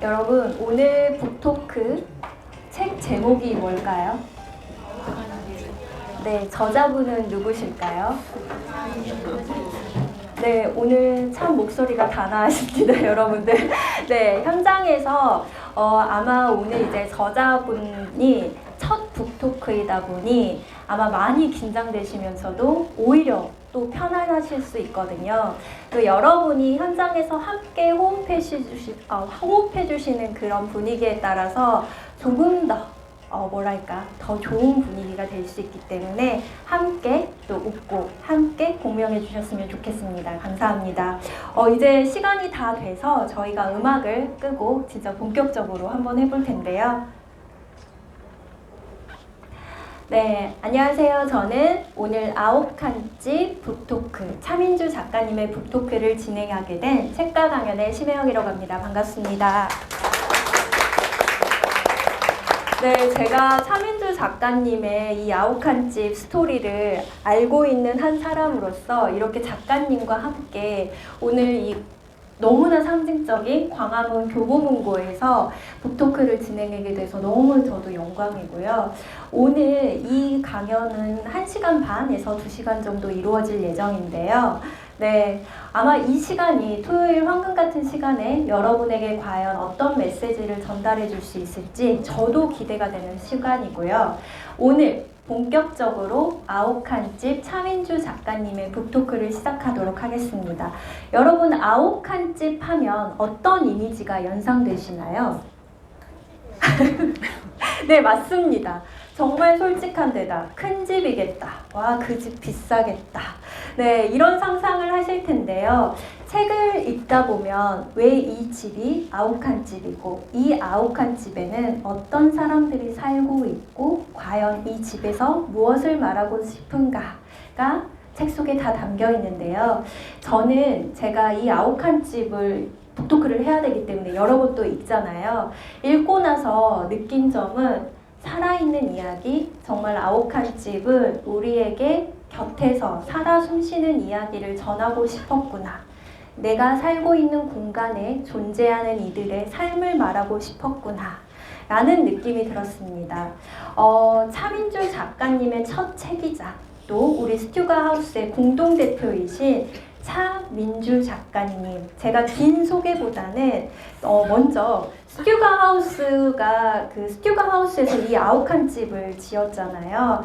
여러분, 오늘 북토크 책 제목이 뭘까요? 네, 저자분은 누구실까요? 네, 오늘 참 목소리가 단아하십니다, 여러분들. 네, 현장에서 아마 오늘 이제 저자분이 첫 북토크이다 보니 아마 많이 긴장되시면서도 오히려 또 편안하실 수 있거든요. 또 여러분이 현장에서 함께 호흡해 주시는 그런 분위기에 따라서 조금 더 더 좋은 분위기가 될 수 있기 때문에 함께 또 웃고 함께 공명해 주셨으면 좋겠습니다. 감사합니다. 이제 시간이 다 돼서 저희가 음악을 끄고 진짜 본격적으로 한번 해볼 텐데요. 네, 안녕하세요. 저는 오늘 9칸집 북토크, 차민주 작가님의 북토크를 진행하게 된 책가 강연의 심혜영이라고 합니다. 반갑습니다. 네, 제가 차민주 작가님의 이 9칸집 스토리를 알고 있는 한 사람으로서 이렇게 작가님과 함께 오늘 이 너무나 상징적인 광화문 교보문고에서 북토크를 진행하게 돼서 너무 저도 영광이고요. 오늘 이 강연은 1시간 반에서 2시간 정도 이루어질 예정인데요. 네, 아마 이 시간이 토요일 황금 같은 시간에 여러분에게 과연 어떤 메시지를 전달해 줄 수 있을지 저도 기대가 되는 시간이고요. 오늘 본격적으로 9칸집 차민주 작가님의 북토크를 시작하도록 하겠습니다. 여러분, 9칸집 하면 어떤 이미지가 연상되시나요? 네, 맞습니다. 정말 솔직한 데다 큰 집이겠다. 와, 그 집 비싸겠다. 네, 이런 상상을 하실 텐데요. 책을 읽다 보면 왜 이 집이 9칸집이고 이 9칸집에는 어떤 사람들이 살고 있고 과연 이 집에서 무엇을 말하고 싶은가가 책 속에 다 담겨 있는데요. 저는 제가 이 9칸집을 북토크를 해야 되기 때문에 여러 번 또 읽잖아요. 읽고 나서 느낀 점은 살아있는 이야기, 정말 9칸집은 우리에게 곁에서 살아 숨쉬는 이야기를 전하고 싶었구나. 내가 살고 있는 공간에 존재하는 이들의 삶을 말하고 싶었구나 라는 느낌이 들었습니다. 차민주 작가님의 첫 책이자 또 우리 스튜가 하우스의 공동대표이신 차민주 작가님, 제가 긴 소개보다는 먼저 스튜가 하우스에서 이 9칸집을 지었잖아요.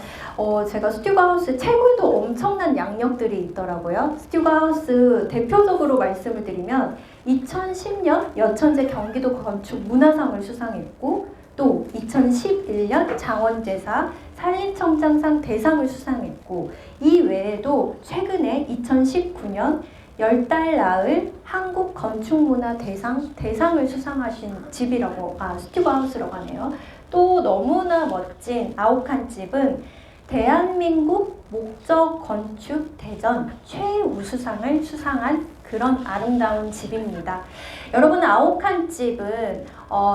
제가 스튜가 하우스 최고에도 엄청난 양력들이 있더라고요. 스튜가 하우스 대표적으로 말씀을 드리면 2010년 여천제 경기도 건축 문화상을 수상했고 또 2011년 장원제사 산림청장상 대상을 수상했고 이 외에도 최근에 2019년 10달 나을 한국 건축문화 대상을 수상하신 집이라고, 스튜가 하우스라고 하네요. 또 너무나 멋진 9칸집은 대한민국 목적 건축 대전 최우수상을 수상한 그런 아름다운 집입니다. 여러분, 9칸집은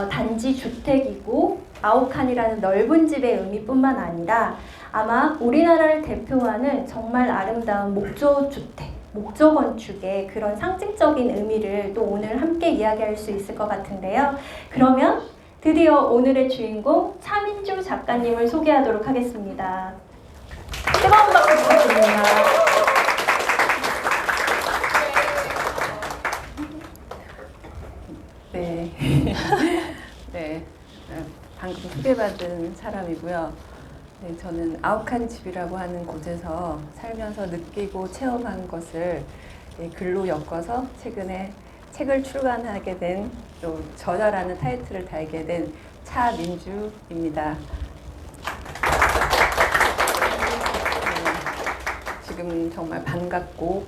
단지 주택이고 9칸이라는 넓은 집의 의미뿐만 아니라 아마 우리나라를 대표하는 정말 아름다운 목조주택, 목조건축의 그런 상징적인 의미를 또 오늘 함께 이야기할 수 있을 것 같은데요. 그러면 드디어 오늘의 주인공 차민주 작가님을 소개하도록 하겠습니다. 뜨거운 박수 부탁드립니다. 네. 네. 방금 소개받은 사람이고요. 네, 저는 9칸집이라고 하는 곳에서 살면서 느끼고 체험한 것을 글로 엮어서 최근에 책을 출간하게 된, 또 저자라는 타이틀을 달게 된 차민주입니다. 지금 정말 반갑고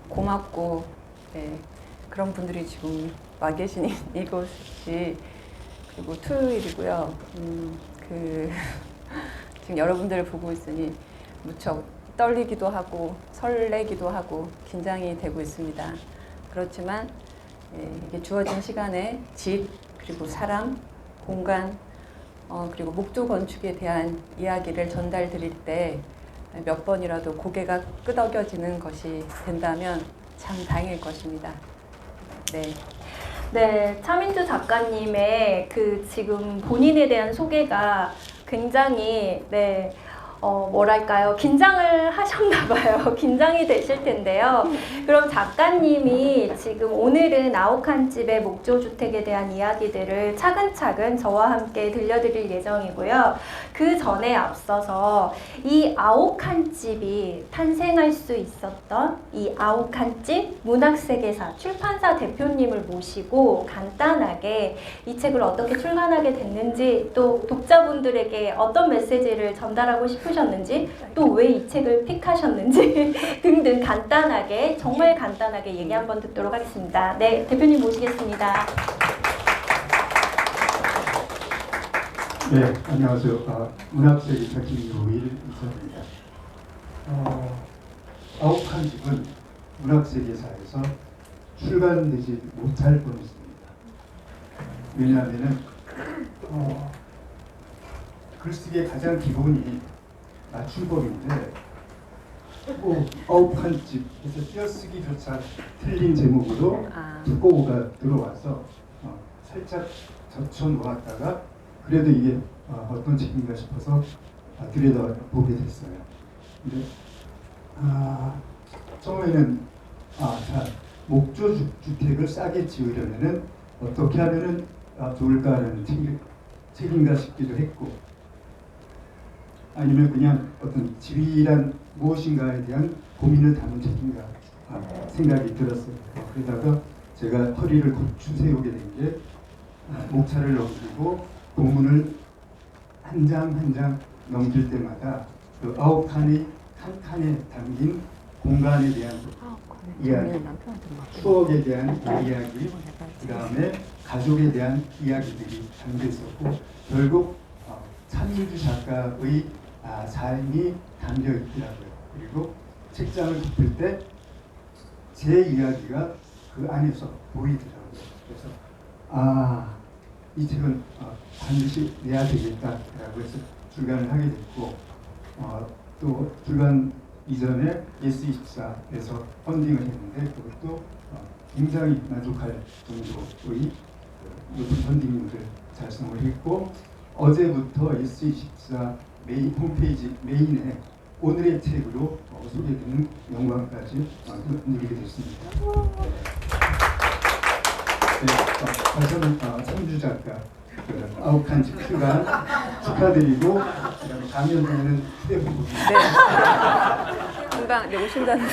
고맙고 그런 분들이 지금 와 계신 이곳이, 그리고 토요일이고요. 지금 여러분들을 보고 있으니 무척 떨리기도 하고 설레기도 하고 긴장이 되고 있습니다. 그렇지만 이게 주어진 시간에 집, 그리고 사람, 공간, 그리고 목조 건축에 대한 이야기를 전달 드릴 때 몇 번이라도 고개가 끄덕여지는 것이 된다면 참 다행일 것입니다. 네. 네, 차민주 작가님의 그 지금 본인에 대한 소개가 굉장히 뭐랄까요, 긴장을 하셨나 봐요. 긴장이 되실 텐데요. 그럼 작가님이 지금 오늘은 아욱한집의 목조주택에 대한 이야기들을 차근차근 저와 함께 들려드릴 예정이고요. 그 전에 앞서서 이 아욱한집이 탄생할 수 있었던 이 아욱한집 문학세계사 출판사 대표님을 모시고 간단하게 이 책을 어떻게 출간하게 됐는지, 또 독자분들에게 어떤 메시지를 전달하고 싶으셨는지, 또 왜 이 책을 픽하셨는지 등등 간단하게, 정말 간단하게 얘기 한번 듣도록 하겠습니다. 네, 대표님 모시겠습니다. 네, 안녕하세요. 문학세계사 김효일 이사입니다. 아욱한집은 문학세계사에서 출간되지 못할 뻔했습니다. 왜냐하면 글쓰기의 가장 기본이 맞춤법인데 아욱한집에서 띄어쓰기조차 틀린 제목으로 특고가 들어와서 살짝 젖혀놓았다가 그래도 이게 어떤 책인가 싶어서 들여다보게 됐어요. 근데 처음에는 목조주택을 싸게 지으려면은 어떻게 하면은 좋을까라는 책인가 싶기도 했고, 아니면 그냥 어떤 집이란 무엇인가에 대한 고민을 담은 책인가 생각이 들었어요. 그러다가 제가 허리를 고추 세우게 된 게 목차를 넘기고 본문을 한 장 한 장 넘길 때마다 그 아욱칸의 한 칸에 담긴 공간에 대한 이야기, 추억에 대한 이야기, 그 다음에 가족에 대한 이야기들이 담겨 있었고, 결국 차민주 작가의 삶이 담겨 있더라고요. 그리고 책장을 덮을 때 제 이야기가 그 안에서 보이더라고요. 그래서 이 책은 반드시 내야 되겠다라고 해서 출간을 하게 됐고, 또 출간 이전에 예스24에서 펀딩을 했는데 그것도 굉장히 만족할 정도의 높은 펀딩을 달성을 했고, 어제부터 예스24 홈페이지 메인에 오늘의 책으로 소개되는 영광까지 누리게 됐습니다. 다시 한번 차민주 작가 아욱한집 출간 축하드리고, 강연 중에는 휴대폰 금방 오신다는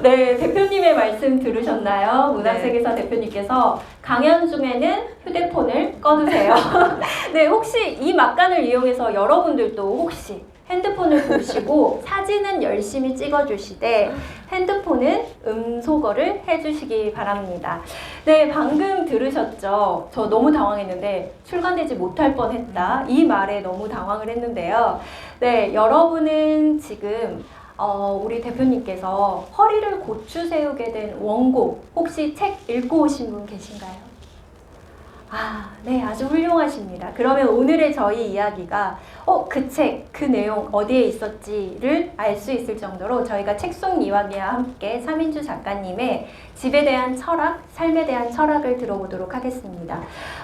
네, 대표님의 말씀 들으셨나요? 문학세계사 대표님께서 강연 중에는 휴대폰을 꺼두세요. 네, 혹시 이 막간을 이용해서 여러분들도 혹시 핸드폰을 보시고 사진은 열심히 찍어주시되 핸드폰은 음소거를 해주시기 바랍니다. 네, 방금 들으셨죠? 저 너무 당황했는데 출간되지 못할 뻔했다. 이 말에 너무 당황을 했는데요. 네, 여러분은 지금 우리 대표님께서 허리를 고추 세우게 된 원고 혹시 책 읽고 오신 분 계신가요? 네, 아주 훌륭하십니다. 그러면 오늘의 저희 이야기가 그 책, 그 내용 어디에 있었지를 알 수 있을 정도로 저희가 책 속 이야기와 함께 차민주 작가님의 집에 대한 철학, 삶에 대한 철학을 들어보도록 하겠습니다.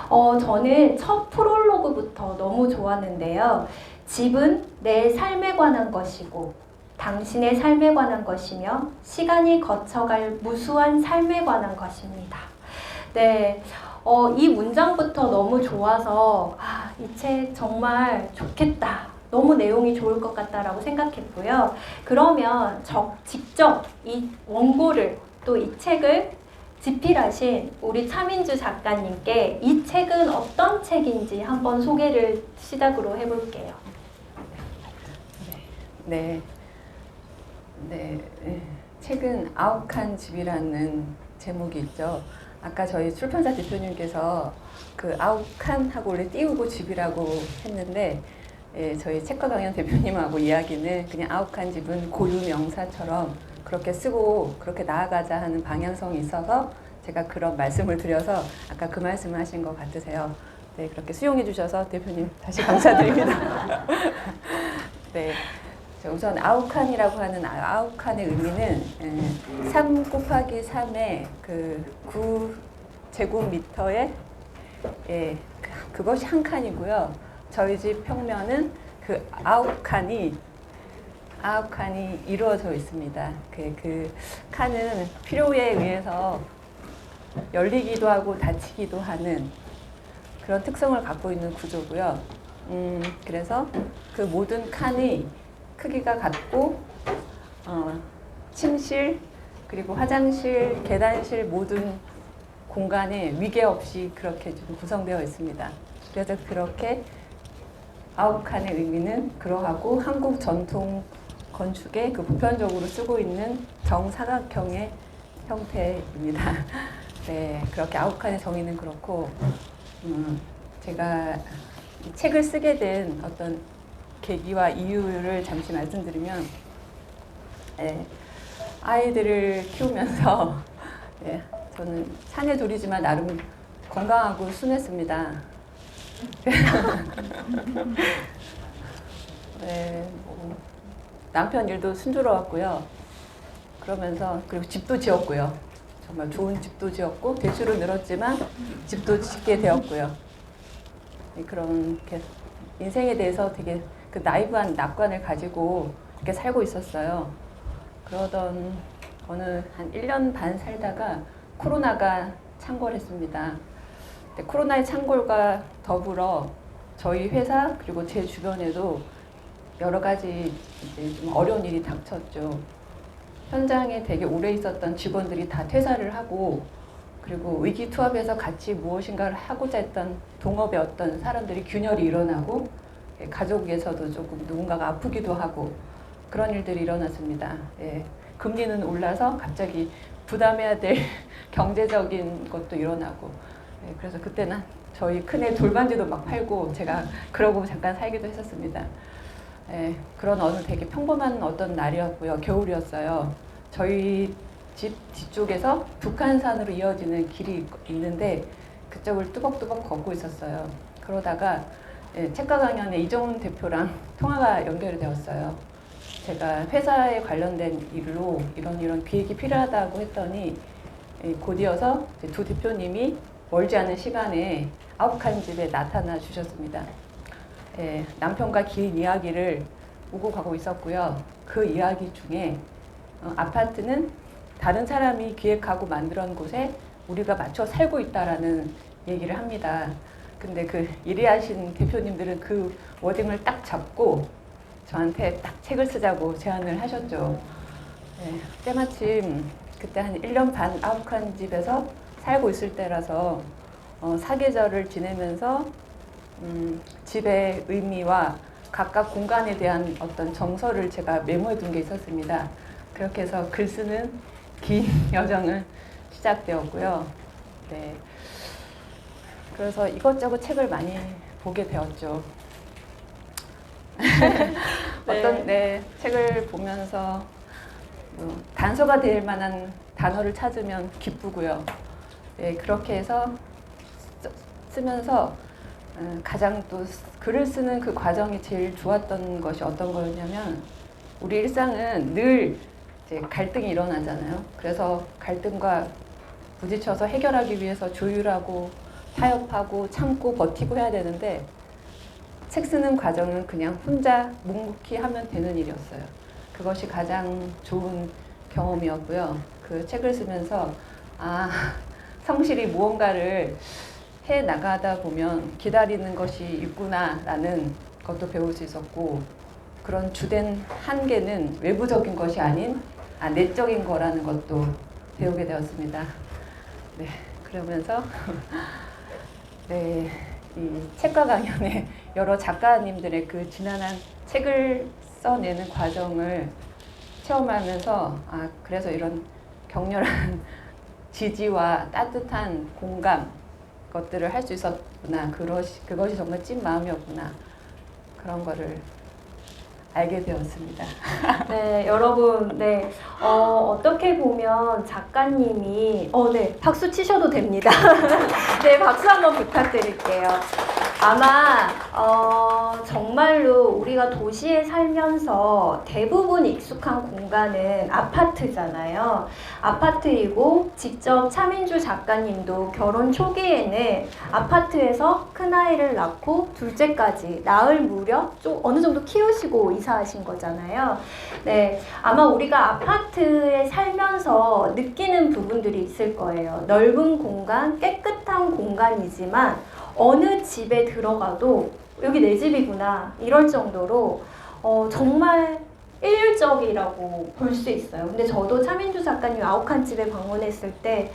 저는 첫 프롤로그부터 너무 좋았는데요. 집은 내 삶에 관한 것이고 당신의 삶에 관한 것이며 시간이 거쳐갈 무수한 삶에 관한 것입니다. 네, 이 문장부터 너무 좋아서 이 책 정말 좋겠다, 너무 내용이 좋을 것 같다라고 생각했고요. 그러면 직접 이 원고를, 또 이 책을 집필하신 우리 차민주 작가님께 이 책은 어떤 책인지 한번 소개를 시작으로 해볼게요. 네, 책은 아욱한집이라는 제목이 있죠. 아까 저희 출판사 대표님께서 그 아욱한하고 원래 띄우고 집이라고 했는데, 저희 책과 강연 대표님하고 이야기는 그냥 아욱한집은 고유 명사처럼 그렇게 쓰고 그렇게 나아가자 하는 방향성이 있어서 제가 그런 말씀을 드려서 아까 그 말씀을 하신 것 같으세요. 네, 그렇게 수용해 주셔서 대표님 다시 감사드립니다. 네. 우선 아욱한이라고 하는 아욱한의 의미는 3 곱하기 3의 그 제곱미터에 예, 그것이 한 칸이고요. 저희 집 평면은 그 9칸이 이루어져 있습니다. 그 칸은 필요에 의해서 열리기도 하고 닫히기도 하는 그런 특성을 갖고 있는 구조고요. 그래서 그 모든 칸이 크기가 같고 침실 그리고 화장실, 계단실 모든 공간에 위계 없이 그렇게 좀 구성되어 있습니다. 그래서 그렇게 9칸의 의미는 그러하고 한국 전통 건축에 그 보편적으로 쓰고 있는 정사각형의 형태입니다. 네, 그렇게 9칸의 정의는 그렇고 제가 이 책을 쓰게 된 어떤 계기와 이유를 잠시 말씀드리면 아이들을 키우면서 저는 사내 둘이지만 나름 건강하고 순했습니다. 남편 일도 순조로웠고요. 그러면서 그리고 집도 지었고요. 정말 좋은 집도 지었고 대출은 늘었지만 집도 짓게 되었고요. 그런 인생에 대해서 되게 그 나이브한 낙관을 가지고 그렇게 살고 있었어요. 그러던 어느 한 1년 반 살다가 코로나가 창궐했습니다. 코로나의 창궐과 더불어 저희 회사 그리고 제 주변에도 여러 가지 이제 좀 어려운 일이 닥쳤죠. 현장에 되게 오래 있었던 직원들이 다 퇴사를 하고 그리고 위기투합해서 같이 무엇인가를 하고자 했던 동업의 어떤 사람들이 균열이 일어나고 가족에서도 조금 누군가가 아프기도 하고 그런 일들이 일어났습니다. 금리는 올라서 갑자기 부담해야 될 경제적인 것도 일어나고 그래서 그때는 저희 큰애 돌반지도 막 팔고 제가 그러고 잠깐 살기도 했었습니다. 그런 어느 되게 평범한 어떤 날이었고요. 겨울이었어요. 저희 집 뒤쪽에서 북한산으로 이어지는 길이 있는데 그쪽을 뚜벅뚜벅 걷고 있었어요. 그러다가 책과 강연의 이정훈 대표랑 통화가 연결이 되었어요. 제가 회사에 관련된 일로 이런 기획이 필요하다고 했더니 곧이어서 두 대표님이 멀지 않은 시간에 9칸 집에 나타나 주셨습니다. 남편과 긴 이야기를 오고 가고 있었고요. 그 이야기 중에 아파트는 다른 사람이 기획하고 만들어 놓은 곳에 우리가 맞춰 살고 있다라는 얘기를 합니다. 근데 그 예리하신 대표님들은 그 워딩을 딱 잡고 저한테 딱 책을 쓰자고 제안을 하셨죠. 때마침 그때 한 1년 반 9칸 집에서 살고 있을 때라서 사계절을 지내면서 집의 의미와 각각 공간에 대한 어떤 정서를 제가 메모해 둔 게 있었습니다. 그렇게 해서 글 쓰는 긴 여정은 시작되었고요. 그래서 이것저것 책을 많이 보게 되었죠. 어떤 책을 보면서 단서가 될 만한 단어를 찾으면 기쁘고요. 그렇게 해서 쓰면서 가장 또 글을 쓰는 그 과정이 제일 좋았던 것이 어떤 거였냐면 우리 일상은 늘 이제 갈등이 일어나잖아요. 그래서 갈등과 부딪혀서 해결하기 위해서 조율하고 타협하고 참고 버티고 해야 되는데 책 쓰는 과정은 그냥 혼자 묵묵히 하면 되는 일이었어요. 그것이 가장 좋은 경험이었고요. 그 책을 쓰면서 성실히 무언가를 해 나가다 보면 기다리는 것이 있구나라는 것도 배울 수 있었고 그런 주된 한계는 외부적인 것이 아닌 내적인 거라는 것도 배우게 되었습니다. 그러면서 이 책과 강연의 여러 작가님들의 그 지난한 책을 써내는 과정을 체험하면서 그래서 이런 격렬한 지지와 따뜻한 공감 것들을 할 수 있었구나. 그것이 정말 찐 마음이었구나. 그런 거를 알게 되었습니다. 여러분, 어떻게 보면 작가님이, 박수 치셔도 됩니다. 박수 한번 부탁드릴게요. 아마 정말로 우리가 도시에 살면서 대부분 익숙한 공간은 아파트잖아요. 아파트이고 직접 차민주 작가님도 결혼 초기에는 아파트에서 큰아이를 낳고 둘째까지 낳을 무렵 좀 어느 정도 키우시고 이사하신 거잖아요. 네, 아마 우리가 아파트에 살면서 느끼는 부분들이 있을 거예요. 넓은 공간, 깨끗한 공간이지만 어느 집에 들어가도 여기 내 집이구나 이럴 정도로 정말 일률적이라고 볼 수 있어요. 근데 저도 차민주 작가님 아욱한 집에 방문했을 때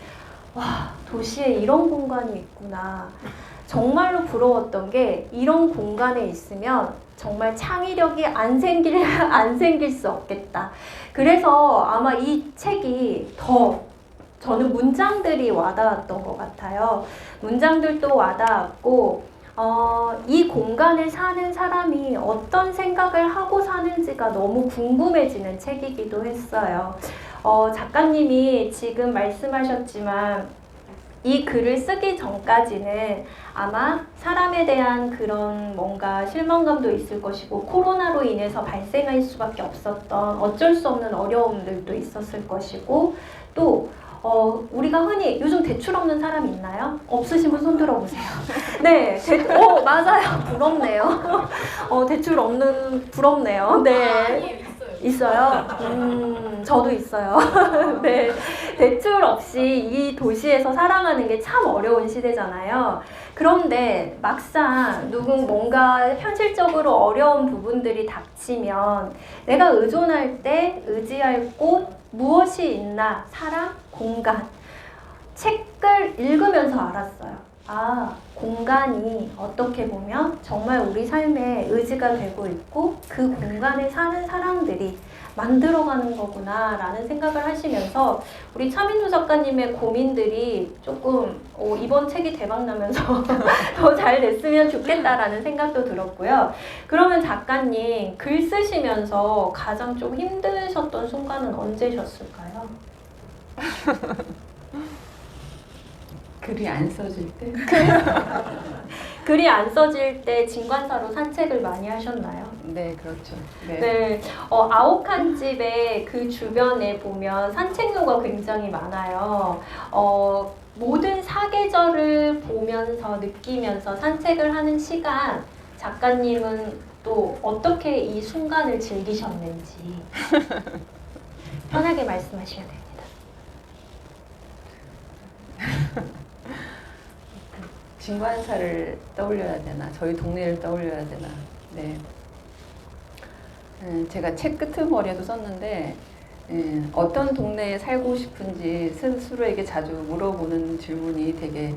와, 도시에 이런 공간이 있구나. 정말로 부러웠던 게 이런 공간에 있으면 정말 창의력이 안 생길 수 없겠다. 그래서 아마 이 책이 더 저는 문장들이 와닿았던 것 같아요. 문장들도 와닿았고 이 공간에 사는 사람이 어떤 생각을 하고 사는지가 너무 궁금해지는 책이기도 했어요. 작가님이 지금 말씀하셨지만 이 글을 쓰기 전까지는 아마 사람에 대한 그런 뭔가 실망감도 있을 것이고 코로나로 인해서 발생할 수밖에 없었던 어쩔 수 없는 어려움들도 있었을 것이고 또 우리가 흔히 요즘 대출 없는 사람 있나요? 없으신 분 손 들어보세요. 네, 맞아요. 부럽네요. 대출 없는 부럽네요. 네. 있어요? 저도 있어요. 네. 대출 없이 이 도시에서 살아가는 게 참 어려운 시대잖아요. 그런데 막상 뭔가 현실적으로 어려운 부분들이 닥치면 내가 의존할 때 의지할 곳 무엇이 있나? 사람, 공간. 책을 읽으면서 알았어요. 아, 공간이 어떻게 보면 정말 우리 삶의 의지가 되고 있고 그 공간에 사는 사람들이 만들어가는 거구나 라는 생각을 하시면서 우리 차민주 작가님의 고민들이 조금 이번 책이 대박나면서 더 잘 됐으면 좋겠다라는 생각도 들었고요. 그러면 작가님 글 쓰시면서 가장 좀 힘드셨던 순간은 언제셨을까요? 글이 안 써질 때? 글이 안 써질 때 진관사로 산책을 많이 하셨나요? 네, 그렇죠. 네. 네, 아욱한 집의 그 주변에 보면 산책로가 굉장히 많아요. 모든 사계절을 보면서 느끼면서 산책을 하는 시간, 작가님은 또 어떻게 이 순간을 즐기셨는지 편하게 말씀하시면 됩니다. 진관사를 떠올려야 되나? 저희 동네를 떠올려야 되나? 네. 제가 책 끄트머리에도 썼는데 어떤 동네에 살고 싶은지 스스로에게 자주 물어보는 질문이 되게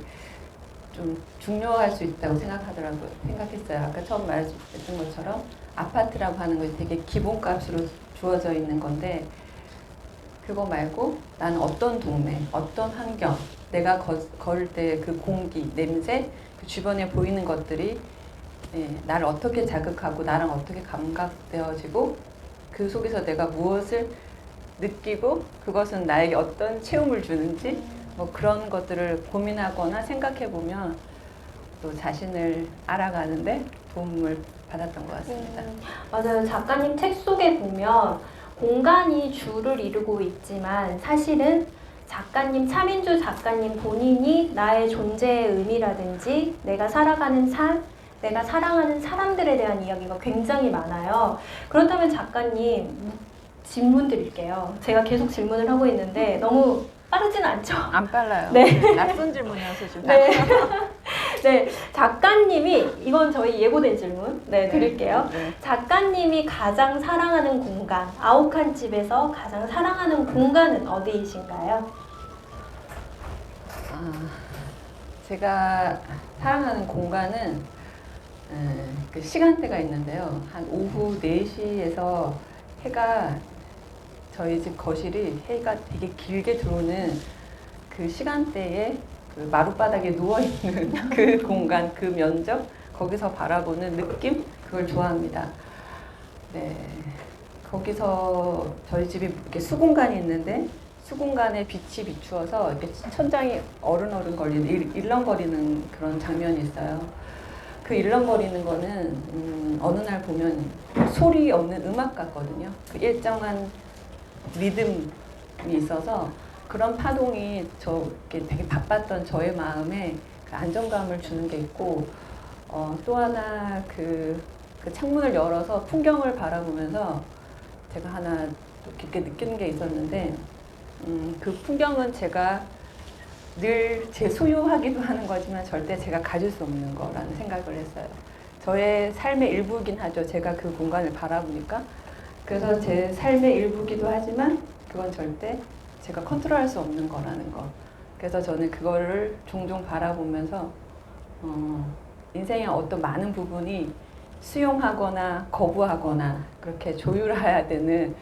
좀 중요할 수 있다고 생각했어요. 아까 처음 말했던 것처럼 아파트라고 하는 것이 되게 기본값으로 주어져 있는 건데 그거 말고 나는 어떤 동네, 어떤 환경, 내가 걸을 때 그 공기, 냄새, 그 주변에 보이는 것들이 나를 어떻게 자극하고 나랑 어떻게 감각되어지고 그 속에서 내가 무엇을 느끼고 그것은 나에게 어떤 체험을 주는지 뭐 그런 것들을 고민하거나 생각해보면 또 자신을 알아가는데 도움을 받았던 것 같습니다. 맞아요. 작가님 책 속에 보면 공간이 주를 이루고 있지만 사실은 작가님, 차민주 작가님 본인이 나의 존재의 의미라든지 내가 살아가는 삶, 내가 사랑하는 사람들에 대한 이야기가 굉장히 많아요. 그렇다면 작가님 질문 드릴게요. 제가 계속 질문을 하고 있는데 너무 빠르진 않죠? 안 빨라요. 네. 낯선 질문이어서 지금. 네. 네, 작가님이 이건 저희 예고된 질문 드릴게요. 네. 작가님이 가장 사랑하는 공간, 아욱한 집에서 가장 사랑하는 공간은 어디이신가요? 제가 사랑하는 공간은 그 시간대가 있는데요. 한 오후 4시에서 해가 저희 집 거실이 해가 되게 길게 들어오는 그 시간대에 그 마룻바닥에 누워있는 그 공간, 그 면적, 거기서 바라보는 느낌? 그걸 좋아합니다. 네. 거기서 저희 집이 이렇게 수공간이 있는데 수공간에 빛이 비추어서 이렇게 천장이 어른어른 걸리는, 일렁거리는 그런 장면이 있어요. 그 일렁거리는 거는 어느 날 보면 소리 없는 음악 같거든요. 그 일정한 리듬이 있어서 그런 파동이 저게 되게 바빴던 저의 마음에 그 안정감을 주는 게 있고, 또 하나 그 창문을 열어서 풍경을 바라보면서 제가 하나 또 깊게 느끼는 게 있었는데, 그 풍경은 제가 늘 제 소유하기도 하는 거지만 절대 제가 가질 수 없는 거라는 생각을 했어요. 저의 삶의 일부이긴 하죠. 제가 그 공간을 바라보니까. 그래서 제 삶의 일부기도 하지만 그건 절대 제가 컨트롤할 수 없는 거라는 거. 그래서 저는 그거를 종종 바라보면서 인생의 어떤 많은 부분이 수용하거나 거부하거나 그렇게 조율해야 되는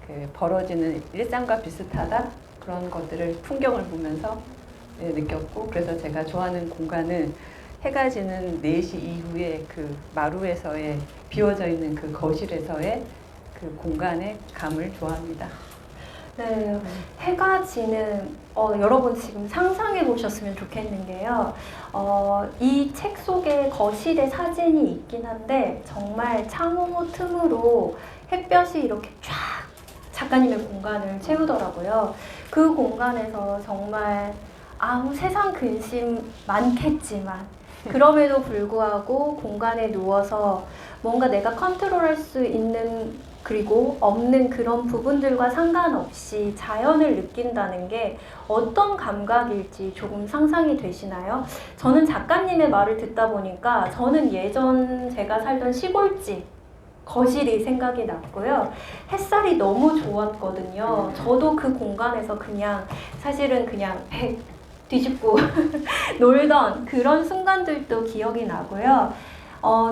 그 벌어지는 일상과 비슷하다, 그런 것들을 풍경을 보면서 느꼈고, 그래서 제가 좋아하는 공간은 해가 지는 4시 이후에 그 마루에서의 비워져 있는 그 거실에서의 그 공간의 감을 좋아합니다. 네, 해가 지는 여러분 지금 상상해 보셨으면 좋겠는 게요. 이 책 속에 거실에 사진이 있긴 한데 정말 창호 틈으로 햇볕이 이렇게 쫙 작가님의 공간을 채우더라고요. 그 공간에서 정말 아무 세상 근심 많겠지만 그럼에도 불구하고 공간에 누워서 뭔가 내가 컨트롤할 수 있는 그리고 없는 그런 부분들과 상관없이 자연을 느낀다는 게 어떤 감각일지 조금 상상이 되시나요? 저는 작가님의 말을 듣다 보니까 저는 예전 제가 살던 시골집 거실이 생각이 났고요. 햇살이 너무 좋았거든요. 저도 그 공간에서 그냥 사실은 그냥 배 뒤집고 놀던 그런 순간들도 기억이 나고요.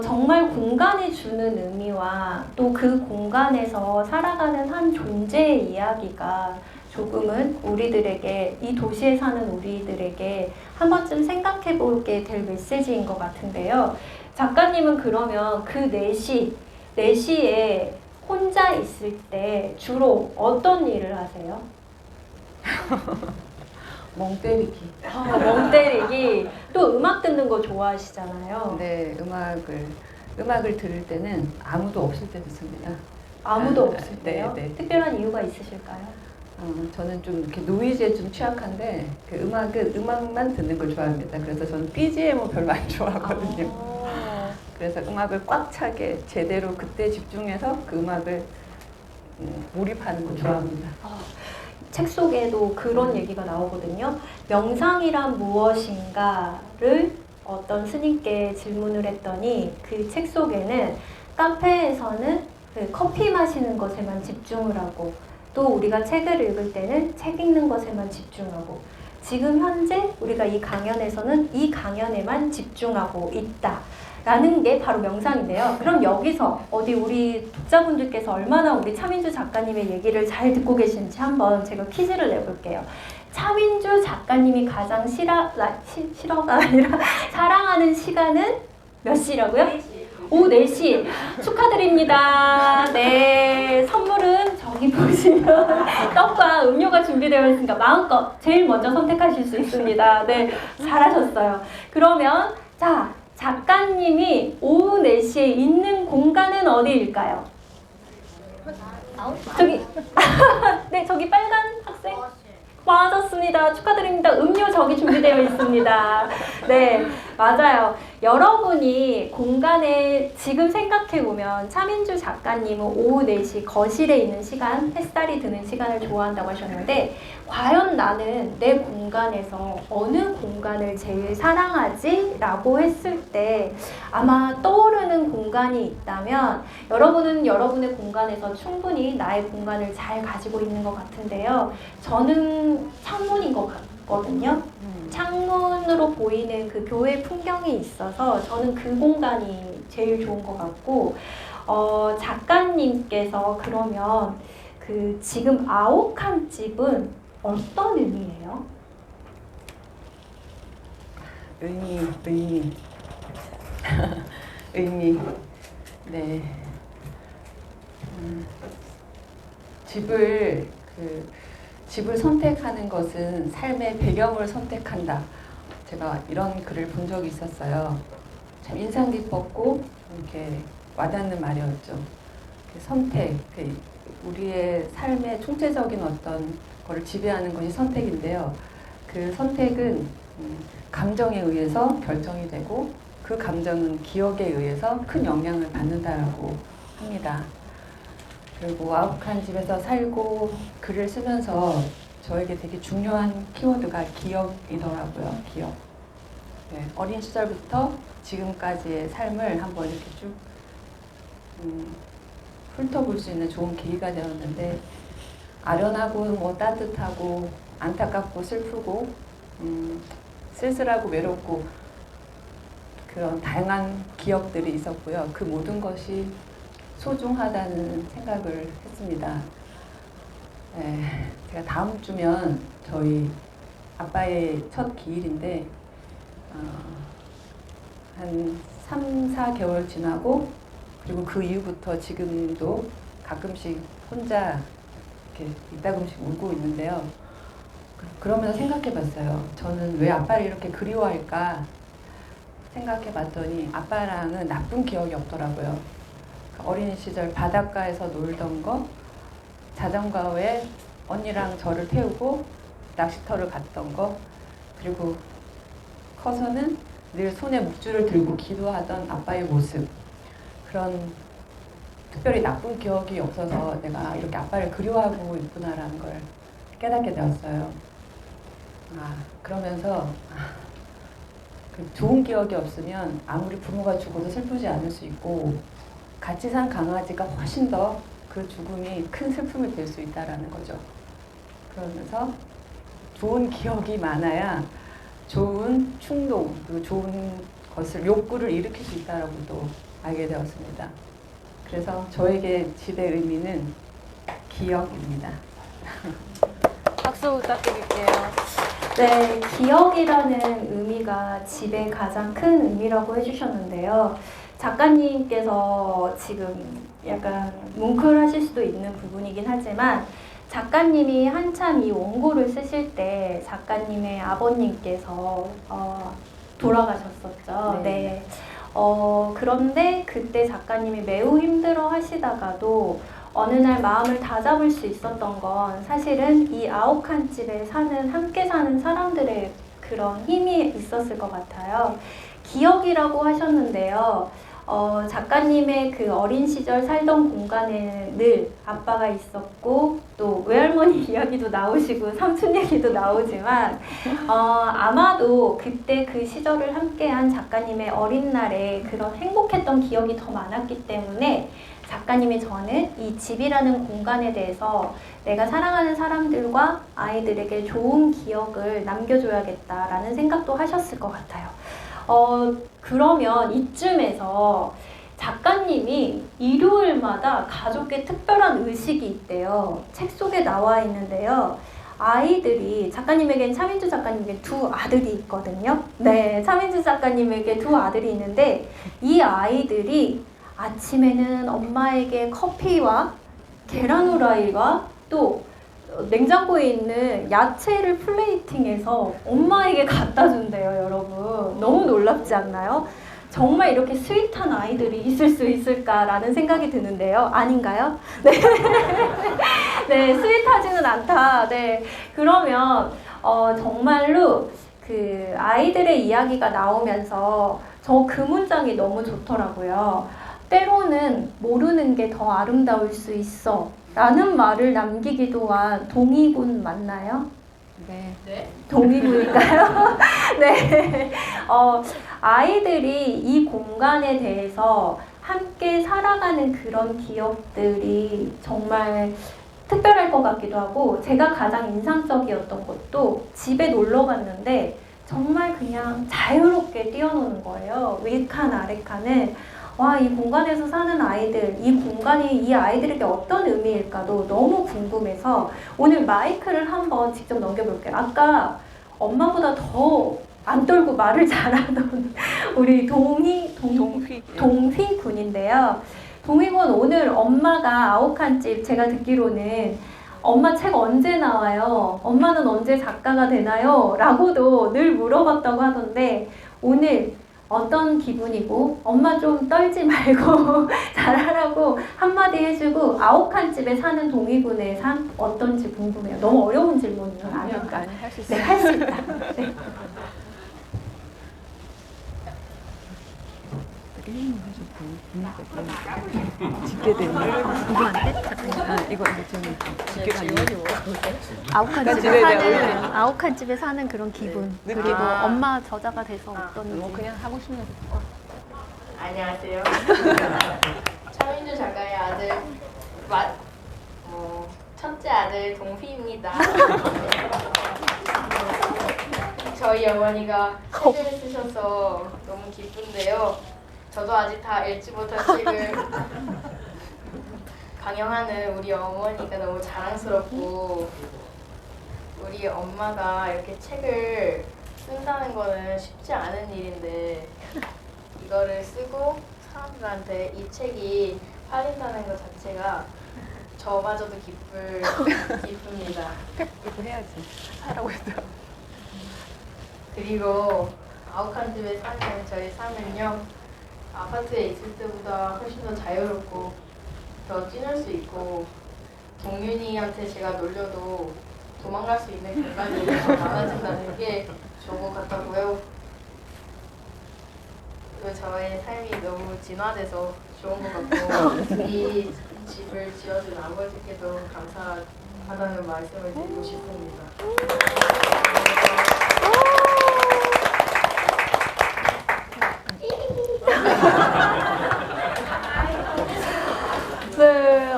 정말 공간이 주는 의미와 또 그 공간에서 살아가는 한 존재의 이야기가 조금은 우리들에게, 이 도시에 사는 우리들에게 한 번쯤 생각해 보게 될 메시지인 것 같은데요. 작가님은 그러면 그 4시에 혼자 있을 때 주로 어떤 일을 하세요? 멍 때리기. 멍 때리기. 또 음악 듣는 거 좋아하시잖아요. 네, 음악을 들을 때는 아무도 없을 때 듣습니다. 아무도 없을 때요? 네. 특별한 이유가 있으실까요? 저는 좀 이렇게 노이즈에 좀 취약한데 그 음악만 듣는 걸 좋아합니다. 그래서 저는 BGM을 별로 안 좋아하거든요. 그래서 음악을 꽉 차게 제대로 그때 집중해서 그 음악을 몰입하는 걸 좋아합니다. 책 속에도 그런 얘기가 나오거든요. 명상이란 무엇인가를 어떤 스님께 질문을 했더니 그 책 속에는 카페에서는 그 커피 마시는 것에만 집중을 하고, 또 우리가 책을 읽을 때는 책 읽는 것에만 집중하고, 지금 현재 우리가 이 강연에서는 이 강연에만 집중하고 있다 라는 게 바로 명상인데요. 그럼 여기서 어디 우리 독자분들께서 얼마나 우리 차민주 작가님의 얘기를 잘 듣고 계신지 한번 제가 퀴즈를 내볼게요. 차민주 작가님이 가장 싫어가 아니라 사랑하는 시간은 몇 시라고요? 오후 4시. 축하드립니다. 네, 선물은 저기 보시면 떡과 음료가 준비되어 있으니까 마음껏 제일 먼저 선택하실 수 있습니다. 네, 잘하셨어요. 그러면 자, 작가님이 오후 4시에 있는 공간은 어디일까요? 저기 네, 저기 빨간 학생? 맞았습니다. 축하드립니다. 음료 저기 준비되어 있습니다. 네, 맞아요. 여러분이 공간에 지금 생각해보면 차민주 작가님은 오후 4시 거실에 있는 시간, 햇살이 드는 시간을 좋아한다고 하셨는데, 과연 나는 내 공간에서 어느 공간을 제일 사랑하지? 라고 했을 때 아마 떠오르는 공간이 있다면 여러분은 여러분의 공간에서 충분히 나의 공간을 잘 가지고 있는 것 같은데요. 저는 창문인 것 같거든요. 창문으로 보이는 그 교회 풍경이 있어서 저는 그 공간이 제일 좋은 것 같고, 작가님께서 그러면 그 지금 아오칸 집은 어떤 의미예요? 의미. 의미. 네. 집을 선택하는 것은 삶의 배경을 선택한다. 제가 이런 글을 본 적이 있었어요. 참 인상 깊었고 이렇게 와닿는 말이었죠. 그 선택, 우리의 삶의 총체적인 어떤 거를 지배하는 것이 선택인데요. 그 선택은 감정에 의해서 결정이 되고 그 감정은 기억에 의해서 큰 영향을 받는다라고 합니다. 그리고 아욱한 집에서 살고 글을 쓰면서 저에게 되게 중요한 키워드가 기억이더라고요. 기억. 네, 어린 시절부터 지금까지의 삶을 한번 이렇게 쭉 훑어볼 수 있는 좋은 계기가 되었는데, 아련하고 뭐 따뜻하고 안타깝고 슬프고 쓸쓸하고 외롭고 그런 다양한 기억들이 있었고요. 그 모든 것이 소중하다는 생각을 했습니다. 네, 제가 다음 주면 저희 아빠의 첫 기일인데 한 3, 4개월 지나고 그리고 그 이후부터 지금도 가끔씩 혼자 이렇게 이따금씩 울고 있는데요. 그러면서 생각해 봤어요. 저는 왜 아빠를 이렇게 그리워할까 생각해 봤더니 아빠랑은 나쁜 기억이 없더라고요. 어린 시절 바닷가에서 놀던 거, 자전거에 언니랑 저를 태우고 낚시터를 갔던 거, 그리고 커서는 늘 손에 묵주를 들고 기도하던 아빠의 모습, 그런 특별히 나쁜 기억이 없어서 내가 이렇게 아빠를 그리워하고 있구나라는 걸 깨닫게 되었어요. 그러면서 그 좋은 기억이 없으면 아무리 부모가 죽어도 슬프지 않을 수 있고, 같이 산 강아지가 훨씬 더 그 죽음이 큰 슬픔이 될 수 있다라는 거죠. 그러면서 좋은 기억이 많아야 좋은 충동, 그리고 좋은 것을, 욕구를 일으킬 수 있다라고 또 알게 되었습니다. 그래서 저에게 집의 의미는 기억입니다. 박수 부탁드릴게요. 네, 기억이라는 의미가 집의 가장 큰 의미라고 해주셨는데요. 작가님께서 지금 약간 뭉클하실 수도 있는 부분이긴 하지만, 작가님이 한참 이 원고를 쓰실 때 작가님의 아버님께서 돌아가셨었죠. 네. 그런데 그때 작가님이 매우 힘들어 하시다가도 어느 날 마음을 다잡을 수 있었던 건 사실은 이 아욱한 집에 사는, 함께 사는 사람들의 그런 힘이 있었을 것 같아요. 기억이라고 하셨는데요. 작가님의 그 어린 시절 살던 공간에는 늘 아빠가 있었고, 또 외할머니 이야기도 나오시고 삼촌 얘기도 나오지만, 아마도 그때 그 시절을 함께한 작가님의 어린 날에 그런 행복했던 기억이 더 많았기 때문에 작가님이 저는 이 집이라는 공간에 대해서 내가 사랑하는 사람들과 아이들에게 좋은 기억을 남겨줘야겠다라는 생각도 하셨을 것 같아요. 그러면 이쯤에서 작가님이 일요일마다 가족의 특별한 의식이 있대요. 책 속에 나와 있는데요. 아이들이, 작가님에겐, 차민주 작가님에게 두 아들이 있거든요. 네, 차민주 작가님에게 두 아들이 있는데, 이 아이들이 아침에는 엄마에게 커피와 계란 후라이와 또 냉장고에 있는 야채를 플레이팅해서 엄마에게 갖다 준대요, 여러분. 너무 놀랍지 않나요? 정말 이렇게 스윗한 아이들이 있을 수 있을까라는 생각이 드는데요. 아닌가요? 네. 네, 스윗하지는 않다. 네. 그러면, 정말로 그 아이들의 이야기가 나오면서 저 그 문장이 너무 좋더라고요. 때로는 모르는 게 더 아름다울 수 있어 라는 말을 남기기도 한 동의군 맞나요? 네. 동의군일까요? 네. 아이들이 이 공간에 대해서 함께 살아가는 그런 기억들이 정말 특별할 것 같기도 하고, 제가 가장 인상적이었던 것도 집에 놀러 갔는데 정말 그냥 자유롭게 뛰어노는 거예요. 위칸 아래칸을. 와, 이 공간에서 사는 아이들, 이 공간이 이 아이들에게 어떤 의미일까도 너무 궁금해서 오늘 마이크를 한번 직접 넘겨볼게요. 아까 엄마보다 더 안 떨고 말을 잘하던 우리 동희 군인데요. 동희 군, 오늘 엄마가 아욱한 집, 제가 듣기로는 엄마 책 언제 나와요? 엄마는 언제 작가가 되나요? 라고도 늘 물어봤다고 하던데, 오늘 어떤 기분이고 엄마 좀 떨지 말고 잘하라고 한마디 해주고 아오칸집에 사는 동의군의 삶 어떤지 궁금해요. 너무 어려운 질문이에요. 아닐까? 아니, 할 수 네, 있어요. 할 수 있다. 네. 짓게 되는 누구한테? 이거 좀 짓게 되는 아욱한 집에 사는 아욱한 집에 사는 그런 기분. 네. 그리고 아. 엄마 저자가 돼서 어떤지. 뭐 그냥 하고 싶은 거. 안녕하세요. 차민주 작가의 아들 첫째 아들 동휘입니다. 저희 어머니가 책을 쓰셔서 너무 기쁜데요. 저도 아직 다 읽지 못한 책을 강영하는 우리 어머니가 너무 자랑스럽고 우리 엄마가 이렇게 책을 쓴다는 거는 쉽지 않은 일인데 이거를 쓰고 사람들한테 이 책이 팔린다는 것 자체가 저마저도 기쁩니다. 이거 해야지. 하라고 했더라. 그리고 아욱한 집에 사는 저희 삶은요, 아파트에 있을 때보다 훨씬 더 자유롭고 더 뛰놀 수 있고 동윤이한테 제가 놀려도 도망갈 수 있는 공간이 더 많아진다는 게 좋은 것 같다고요. 그리고 저의 삶이 너무 진화돼서 좋은 것 같고 이 집을 지어준 아버지께도 감사하다는 말씀을 드리고 싶습니다. 네,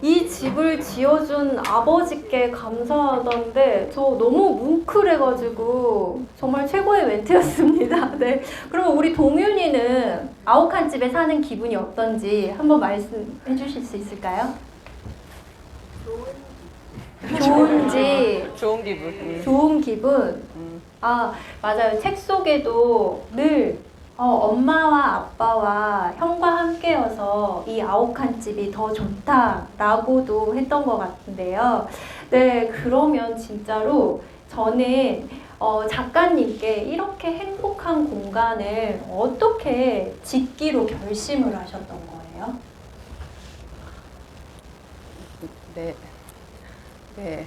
이 집을 지어준 아버지께 감사하던데 저 너무 뭉클해가지고 정말 최고의 멘트였습니다. 네, 그러면 우리 동윤이는 아욱한 집에 사는 기분이 어떤지 한번 말씀해 주실 수 있을까요? 좋은지, 좋은 기분. 좋은 기분. 아, 맞아요. 책 속에도 늘 엄마와 아빠와 형과 함께여서 이 아욱한 집이 더 좋다라고도 했던 것 같은데요. 네, 그러면 진짜로 저는 작가님께 이렇게 행복한 공간을 어떻게 짓기로 결심을 하셨던 거예요? 네. 네.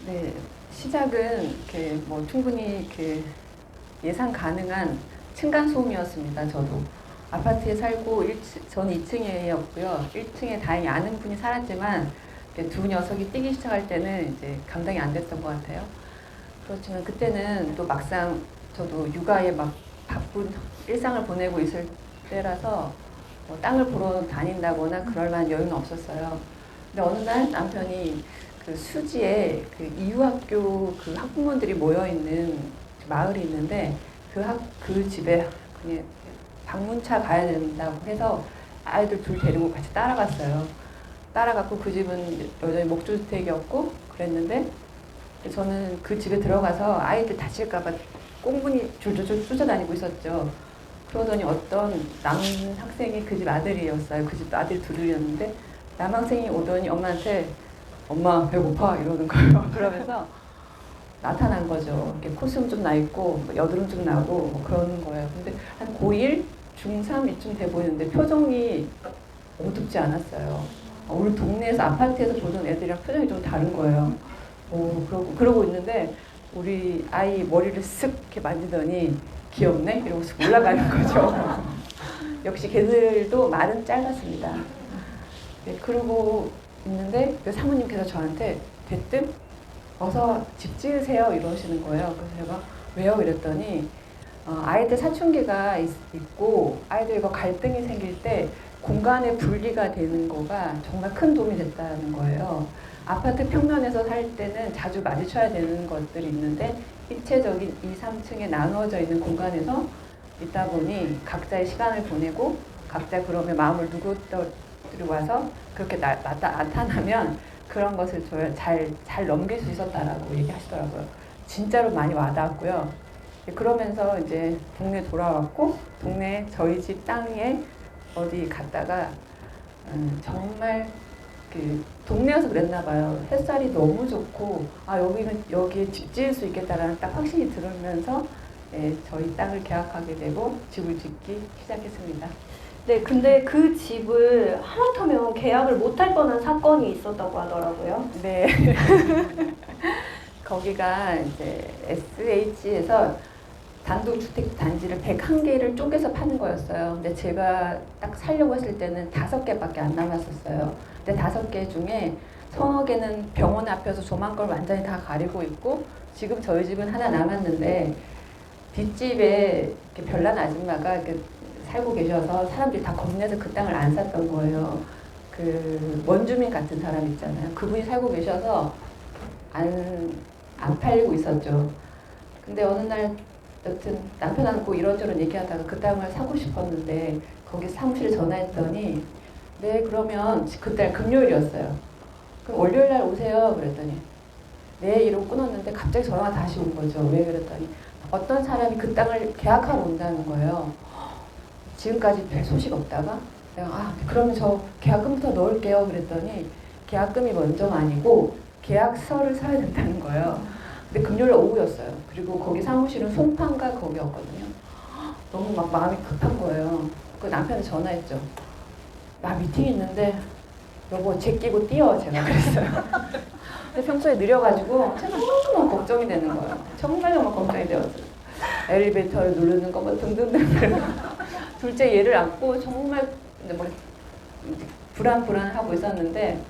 네. 시작은 뭐 충분히 예상 가능한 층간소음이었습니다. 저도 아파트에 살고 전 2층이었고요. 1층에 다행히 아는 분이 살았지만 두 녀석이 뛰기 시작할 때는 이제 감당이 안 됐던 것 같아요. 그렇지만 그때는 또 막상 저도 육아에 막 바쁜 일상을 보내고 있을 때라서 뭐 땅을 보러 다닌다거나 그럴 만한 여유는 없었어요. 근데 어느 날 남편이 그 수지에 그 이유학교 그 학부모들이 모여 있는 마을이 있는데 그 집에 그냥 방문차 가야 된다고 해서 아이들 둘 데리고 같이 따라갔어요. 따라갔고 그 집은 여전히 목조주택이었고 그랬는데 저는 그 집에 들어가서 아이들 다칠까봐 꽁분이 줄줄줄 쫓아다니고 있었죠. 그러더니 어떤 남학생이 그 집 아들이었어요. 그 집도 아들 둘이었는데 남학생이 오더니 엄마한테 엄마 배고파 이러는 거예요. 그러면서 나타난 거죠. 이렇게 코스염 좀 나 있고 여드름 좀 나고 뭐 그러는 거예요. 근데 한 고1, 중3 이쯤 돼 보이는데 표정이 어둡지 않았어요. 우리 동네에서 아파트에서 보던 애들이랑 표정이 좀 다른 거예요. 그러고 있는데 우리 아이 머리를 쓱 이렇게 만지더니 귀엽네? 이러고 쓱 올라가는 거죠. 역시 걔들도 말은 짧았습니다. 네, 그러고 있는데 그 사모님께서 저한테 대뜸 어서 집 지으세요 이러시는 거예요. 그래서 제가 왜요? 이랬더니 아이들 사춘기가 있고 아이들과 갈등이 생길 때 공간의 분리가 되는 거가 정말 큰 도움이 됐다는 거예요. 아파트 평면에서 살 때는 자주 마주쳐야 되는 것들이 있는데 일체적인 2, 3층에 나누어져 있는 공간에서 있다 보니 각자의 시간을 보내고 각자 그러면 마음을 누구들이 와서 그렇게 나타나면 그런 것을 잘 넘길 수 있었다라고 얘기하시더라고요. 진짜로 많이 와닿았고요. 그러면서 이제 동네 돌아왔고 동네 저희 집 땅에 어디 갔다가 정말 그 동네에서 그랬나 봐요. 햇살이 너무 좋고 여기에 집 지을 수 있겠다라는 딱 확신이 들으면서 저희 땅을 계약하게 되고 집을 짓기 시작했습니다. 네, 근데 그 집을 하마터면 계약을 못할 뻔한 사건이 있었다고 하더라고요. 네. 거기가 이제 SH에서 단독주택 단지를 101개를 쪼개서 파는 거였어요. 근데 제가 딱 살려고 했을 때는 5개밖에 안 남았었어요. 근데 5개 중에 1-2개는 병원 앞에서 조망걸 완전히 다 가리고 있고, 지금 저희 집은 하나 남았는데 뒷집에 이렇게 별난 아줌마가 이렇게 살고 계셔서 사람들이 다 겁내서 그 땅을 안 샀던 거예요. 그 원주민 같은 사람 있잖아요. 그분이 살고 계셔서 안 팔리고 있었죠. 근데 어느 날 여튼 남편하고 이런저런 얘기하다가 그 땅을 사고 싶었는데 거기 사무실에 전화했더니 네 그러면 그때 금요일이었어요. 그럼 월요일 날 오세요 그랬더니 네 이러고 끊었는데 갑자기 전화가 다시 온 거죠. 왜 그랬더니 어떤 사람이 그 땅을 계약하러 온다는 거예요. 지금까지 별 소식 없다가 내가 그러면 저 계약금부터 넣을게요 그랬더니 계약금이 먼저가 아니고 계약서를 사야 된다는 거예요. 근데 금요일 오후였어요. 그리고 거기 사무실은 송판가 거기였거든요. 너무 막 마음이 급한 거예요. 그 남편이 전화했죠. 나 미팅 있는데 여보 제 끼고 뛰어 제가 그랬어요. 근데 평소에 느려가지고 제가 너무 걱정이 되는 거예요. 정말 걱정이 되었어요. 엘리베이터를 누르는 거 뭐 등등등. 둘째 얘를 안고 정말 뭐 불안하고 있었는데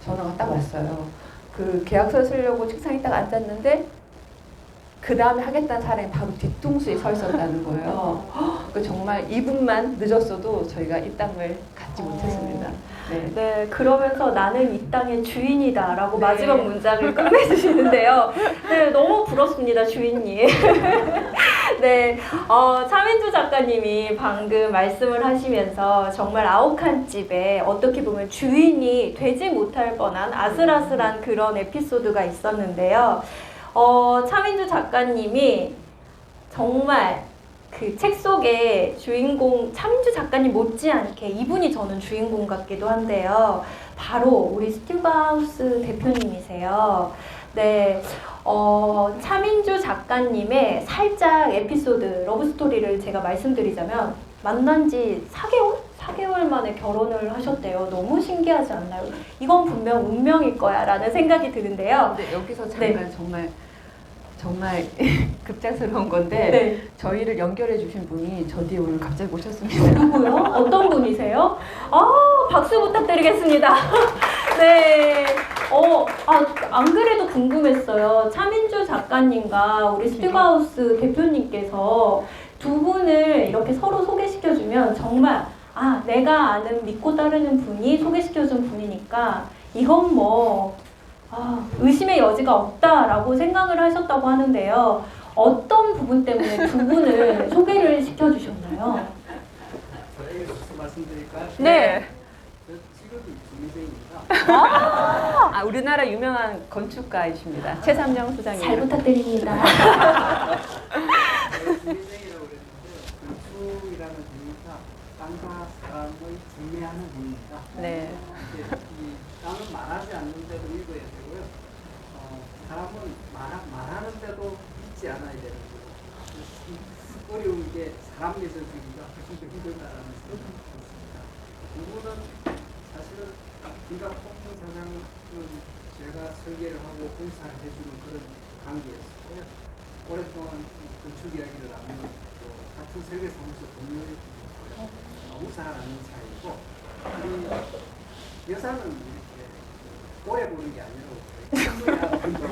전화가 딱 왔어요. 그 계약서 쓰려고 책상에 딱 앉았는데 그 다음에 하겠다는 사람이 바로 뒤통수에 서 있었다는 거예요. 그 정말 2분만 늦었어도 저희가 이 땅을 갖지 못했습니다. 네. 네, 그러면서 나는 이 땅의 주인이다라고 네. 마지막 문장을 끝내주시는데요. 네, 너무 부럽습니다, 주인님. 네, 차민주 작가님이 방금 말씀을 하시면서 정말 아욱한 집에 어떻게 보면 주인이 되지 못할 뻔한 아슬아슬한 그런 에피소드가 있었는데요. 차민주 작가님이 정말 그 책 속에 주인공 차민주 작가님 못지않게 이분이 저는 주인공 같기도 한데요. 바로 우리 스튜바우스 대표님이세요. 네, 차민주 작가님의 살짝 에피소드, 러브스토리를 제가 말씀드리자면 만난 지 4개월? 4개월 만에 결혼을 하셨대요. 너무 신기하지 않나요? 이건 분명 운명일 거야 라는 생각이 드는데요. 근데 여기서 잠깐 정말 급작스러운 건데 네. 저희를 연결해 주신 분이 저 뒤에 오늘 갑자기 오셨습니다. 누구요? 어떤 분이세요? 박수 부탁드리겠습니다. 네. 안 그래도 궁금했어요. 차민주 작가님과 우리 스튜바우스 대표님께서 두 분을 이렇게 서로 소개시켜주면 정말 내가 아는 믿고 따르는 분이 소개시켜준 분이니까 이건 뭐 의심의 여지가 없다라고 생각을 하셨다고 하는데요. 어떤 부분 때문에 두 분을 소개를 시켜주셨나요? 저에게 말씀드릴까요? 네. 저 직업이 주미생입니다. 우리나라 유명한 건축가이십니다. 최삼영 소장님. 잘 부탁드립니다. 주미생이라고 그랬는데 건축이라는 의미가 땅과 사람을 중매하는 의미입니다. 네. 이 땅은 말하지 않는데도 읽어야 되고요. 사람은 말하는데도 믿지 않아야 되는 거고. 어려운 게 사람 예술주의가 훨씬 더 힘들다라는 생각이 있습니다. 부분은 사실은 비가 폭풍 사장은 제가 설계를 하고 공사를 해주는 그런 관계였고요. 오랫동안 건축 이야기를 하면 같은 설계사무소 동료였고요. 우사하는 사이고 우리 여사는 이렇게 오래 보는 게 아니라 첫눈에 알아보고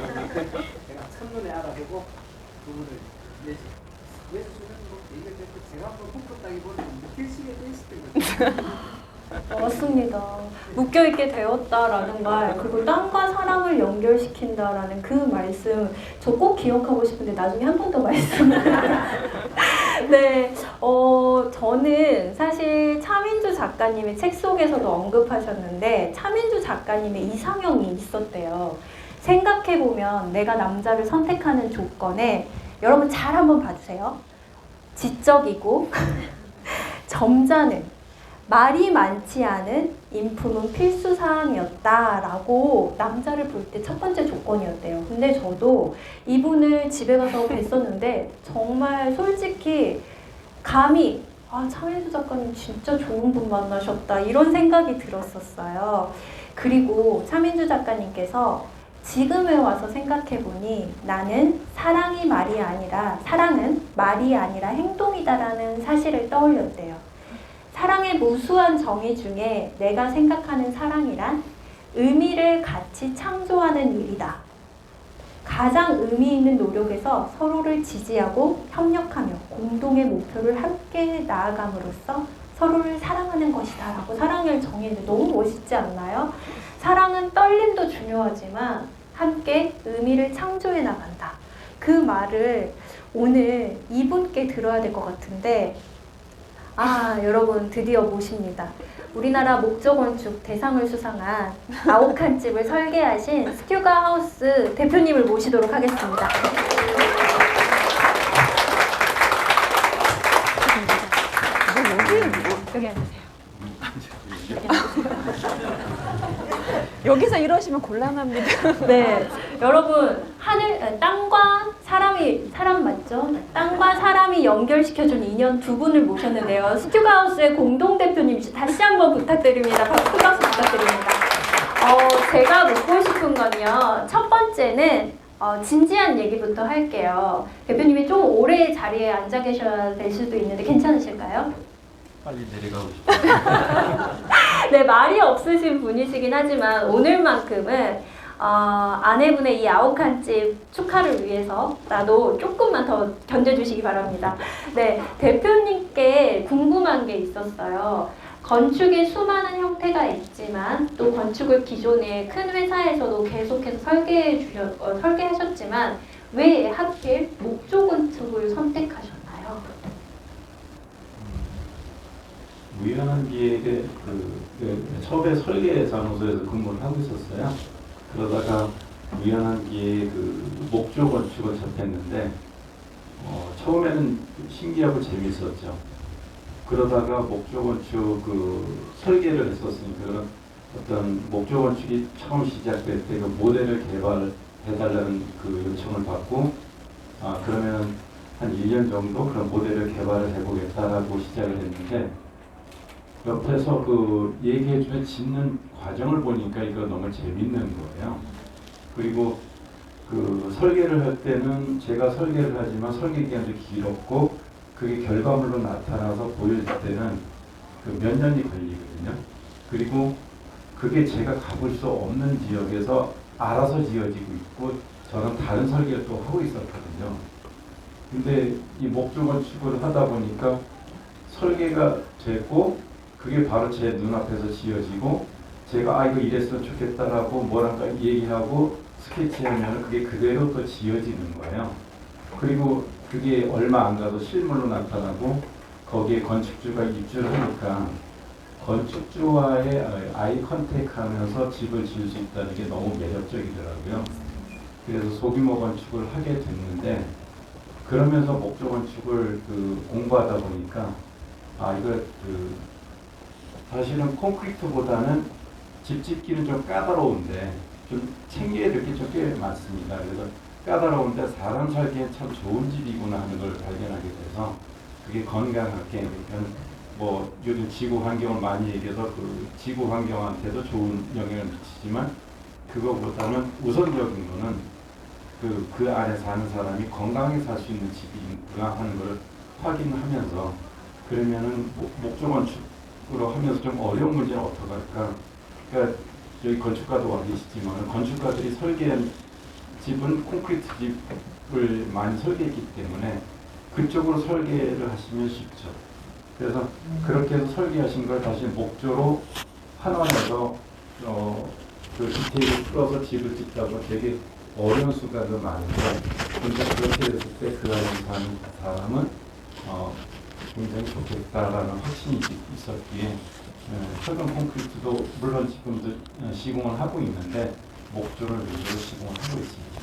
제가 첫눈에 알아보고 부분을 내주시면 뭐 얘기가 됐고 제가 뭐 묶었다기보다는 묶일시게 돼 있을 거죠. 맞습니다. 묶여있게 되었다라는 말, 그리고 땅과 사람을 연결시킨다라는 그 말씀, 저 꼭 기억하고 싶은데 나중에 한 번 더 말씀. 네, 저는 사실 차민주 작가님의 책 속에서도 언급하셨는데 차민주 작가님의 이상형이 있었대요. 생각해보면 내가 남자를 선택하는 조건에 여러분 잘 한번 봐주세요. 지적이고 점잖은 말이 많지 않은 인품은 필수 사항이었다라고 남자를 볼 때 첫 번째 조건이었대요. 근데 저도 이분을 집에 가서 뵀었는데 정말 솔직히 감히 차민수 작가님 진짜 좋은 분 만나셨다 이런 생각이 들었었어요. 그리고 차민수 작가님께서 지금에 와서 생각해보니 나는 사랑은 말이 아니라 행동이다라는 사실을 떠올렸대요. 사랑의 무수한 정의 중에 내가 생각하는 사랑이란 의미를 같이 창조하는 일이다. 가장 의미 있는 노력에서 서로를 지지하고 협력하며 공동의 목표를 함께 나아감으로써 서로를 사랑하는 것이다 라고 사랑을 정의했는데 너무 멋있지 않나요? 사랑은 떨림도 중요하지만 함께 의미를 창조해 나간다. 그 말을 오늘 이분께 들어야 될 것 같은데 여러분 드디어 모십니다. 우리나라 목조건축 대상을 수상한 아오칸집을 설계하신 스튜가 하우스 대표님을 모시도록 하겠습니다. 여기 앉으세요. 여기서 이러시면 곤란합니다. 네, 여러분 땅과 사람 맞죠? 땅과 사람이 연결시켜준 인연 두 분을 모셨는데요. 스튜가 하우스의 공동 대표님이시 다시 한번 부탁드립니다. 박수 부탁드립니다. 제가 묻고 싶은 건요. 첫 번째는 진지한 얘기부터 할게요. 대표님이 좀 오래 자리에 앉아 계셔야 될 수도 있는데 괜찮으실까요? 빨리 내려가고 싶어요. 네, 말이 없으신 분이시긴 하지만 오늘만큼은 아내분의 이 아오칸집 축하를 위해서라도 조금만 더 견뎌주시기 바랍니다. 네, 대표님께 궁금한 게 있었어요. 건축의 수많은 형태가 있지만 또 건축을 기존의 큰 회사에서도 계속해서 설계하셨지만 왜 하필 목조 건축을 선택하셨나요? 우연한 기회에 처음에 설계 사무소에서 근무를 하고 있었어요. 그러다가 우연한 기회에 목조 건축을 접했는데 처음에는 신기하고 재밌었죠. 그러다가 목조 건축 설계를 했었으니까 어떤 목조 건축이 처음 시작될 때 모델을 개발해달라는 요청을 받고 그러면 한 1년 정도 그런 모델을 개발을 해보겠다라고 시작을 했는데 옆에서 얘기해주는 짓는 과정을 보니까 이거 너무 재밌는 거예요. 그리고 설계를 할 때는 제가 설계를 하지만 설계 기간도 길었고 그게 결과물로 나타나서 보여질 때는 몇 년이 걸리거든요. 그리고 그게 제가 가볼 수 없는 지역에서 알아서 지어지고 있고 저는 다른 설계를 또 하고 있었거든요. 근데 이 목조 건축을 하다 보니까 설계가 됐고 그게 바로 제 눈앞에서 지어지고 제가 이거 이랬으면 좋겠다라고 뭐랄까 얘기하고 스케치하면 그게 그대로 또 지어지는 거예요. 그리고 그게 얼마 안 가도 실물로 나타나고 거기에 건축주가 입주를 하니까 건축주와의 아이 컨택하면서 집을 지을 수 있다는 게 너무 매력적이더라고요. 그래서 소규모 건축을 하게 됐는데 그러면서 목조 건축을 공부하다 보니까 이거 사실은 콘크리트보다는 집 짓기는 좀 까다로운데 좀 챙겨야 될 게 좀 꽤 많습니다. 그래서 까다로운데 사람 살기엔 참 좋은 집이구나 하는 걸 발견하게 돼서 그게 건강하게 그러니까 요즘 지구 환경을 많이 얘기해서 지구 환경한테도 좋은 영향을 미치지만 그거보다는 우선적인 거는 그 안에 사는 사람이 건강하게 살 수 있는 집인가 하는 걸 확인하면서 그러면은 목조 건축으로 하면서 좀 어려운 문제는 어떡할까? 그러니까 여기 건축가도 와 계시지만 건축가들이 설계한 집은 콘크리트 집을 많이 설계했기 때문에 그쪽으로 설계를 하시면 쉽죠. 그래서 그렇게 해서 설계하신 걸 다시 목조로 환원해서 디테일을 풀어서 집을 짓다고 되게 어려운 수가 더 많은데 근데 그렇게 됐을 때 그 안에 사는 사람은 굉장히 좋겠다라는 확신이 있었기에 철근 콘크리트도 물론 지금도 시공을 하고 있는데 목조를 위주로 시공을 하고 있습니다.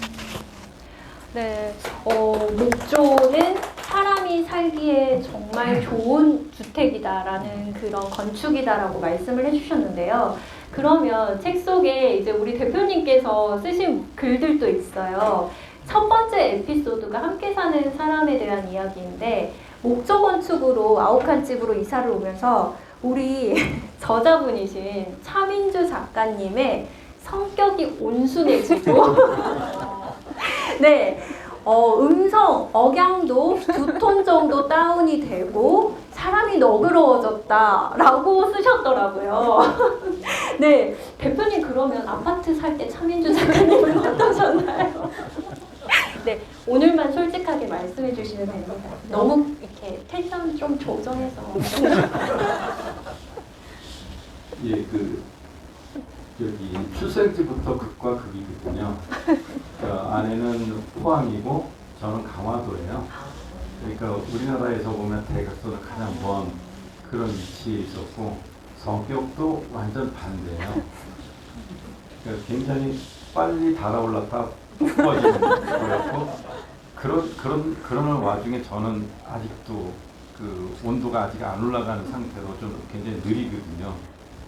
네, 목조는 사람이 사람이 살기에 정말 좋은 주택이다라는 그런 건축이다라고 말씀을 해주셨는데요. 그러면 책 속에 이제 우리 대표님께서 쓰신 글들도 있어요. 첫 번째 에피소드가 함께 사는 사람에 대한 이야기인데, 목조 건축으로 아욱한 집으로 이사를 오면서 우리 저자분이신 차민주 작가님의 성격이 온순해지고 네, 음성, 억양도 2톤 정도 다운이 되고 사람이 너그러워졌다라고 쓰셨더라고요. 네, 대표님 그러면 아파트 살 때 차민주 작가님은 어떠셨나요? 네, 오늘만 솔직하게 말씀해 주시면 됩니다. 너무 이렇게 텐션 좀 조정해서. 예, 여기 출생지부터 극과 극이거든요. 아내는 포항이고 저는 강화도예요. 그러니까 우리나라에서 보면 대각선을 가장 먼 그런 위치에 있었고 성격도 완전 반대예요. 그러니까 굉장히 빨리 달아올랐다 꺼지는 거였고 그런 와중에 저는 아직도 그 온도가 아직 안 올라가는 상태로 좀 굉장히 느리거든요.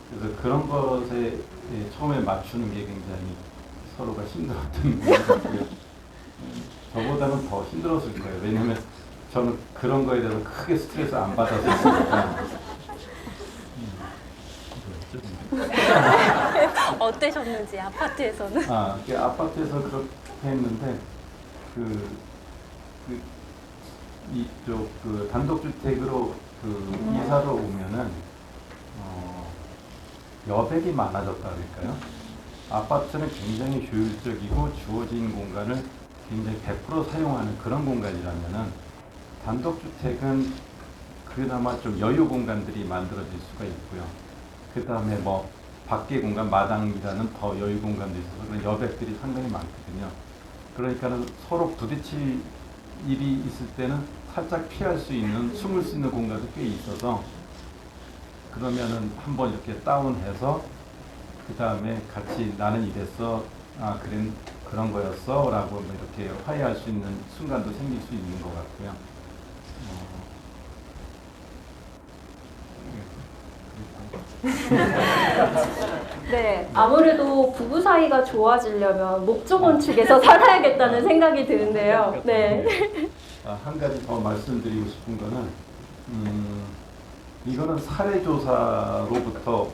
그래서 그런 것에 처음에 맞추는 게 굉장히 서로가 힘들었던 것 같고요. 저보다는 더 힘들었을 거예요. 왜냐하면 저는 그런 거에 대해서 크게 스트레스 안 받았으니까. 어떠셨는지 아파트에서는? 아파트에서 그렇게 했는데 이쪽 단독주택으로 이사로 오면은 여백이 많아졌다 그럴까요? 아파트는 굉장히 효율적이고 주어진 공간을 굉장히 100% 사용하는 그런 공간이라면은 단독주택은 그나마 좀 여유 공간들이 만들어질 수가 있고요. 그 다음에 뭐 밖에 공간, 마당이라는 더 여유 공간도 있어서 그런 여백들이 상당히 많거든요. 그러니까는 서로 부딪힐 일이 있을 때는 살짝 피할 수 있는, 숨을 수 있는 공간도 꽤 있어서 그러면은 한번 이렇게 다운해서 그 다음에 같이 나는 이랬어, 그런 거였어 라고 뭐 이렇게 화해할 수 있는 순간도 생길 수 있는 것 같고요. 네, 아무래도 부부 사이가 좋아지려면 목조 건축에서 살아야겠다는 생각이 드는데요. 네. 한 가지 더 말씀드리고 싶은 거는 이거는 사례조사로부터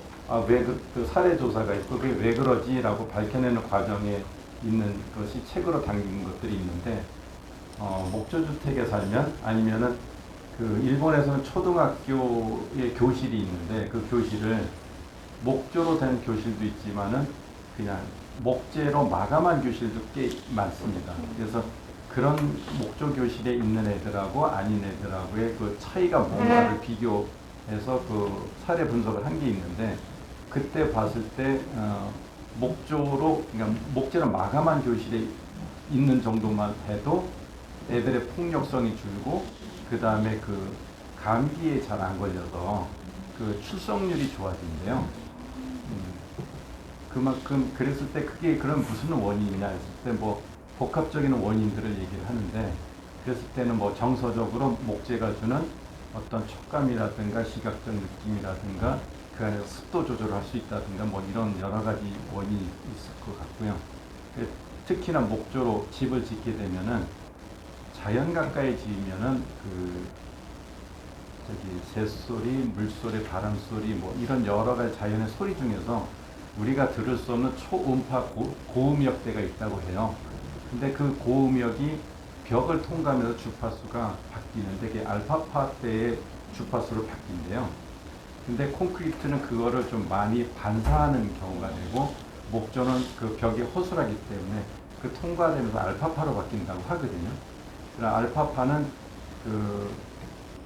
왜 그 사례조사가 있고 그게 왜 그러지라고 밝혀내는 과정에 있는 것이 책으로 담긴 것들이 있는데 목조주택에 살면 아니면은 그 일본에서는 초등학교에 교실이 있는데 그 교실을 목조로 된 교실도 있지만은 그냥 목재로 마감한 교실도 꽤 많습니다. 그래서 그런 목조 교실에 있는 애들하고 아닌 애들하고의 그 차이가 뭔가를 비교해서 그 사례 분석을 한 게 있는데 그때 봤을 때 목조로 그러니까 목재로 마감한 교실에 있는 정도만 해도 애들의 폭력성이 줄고 그 다음에 그 감기에 잘 안 걸려서 그 출석률이 좋아진대요. 그만큼 그랬을 때 그게 그런 무슨 원인이냐 했을 때 뭐 복합적인 원인들을 얘기를 하는데 그랬을 때는 뭐 정서적으로 목재가 주는 어떤 촉감이라든가 시각적 느낌이라든가 그 안에서 습도 조절을 할 수 있다든가 뭐 이런 여러 가지 원인이 있을 것 같고요. 특히나 목조로 집을 짓게 되면은 자연 가까이 지으면은 새소리, 물소리, 바람소리 뭐 이런 여러 가지 자연의 소리 중에서 우리가 들을 수 없는 초음파 고음역대가 있다고 해요. 근데 그 고음역이 벽을 통과하면서 주파수가 바뀌는데 그게 알파파대의 주파수로 바뀐대요. 근데 콘크리트는 그거를 좀 많이 반사하는 경우가 되고 목조는 그 벽이 허술하기 때문에 그 통과되면서 알파파로 바뀐다고 하거든요. 그러나 알파파는 그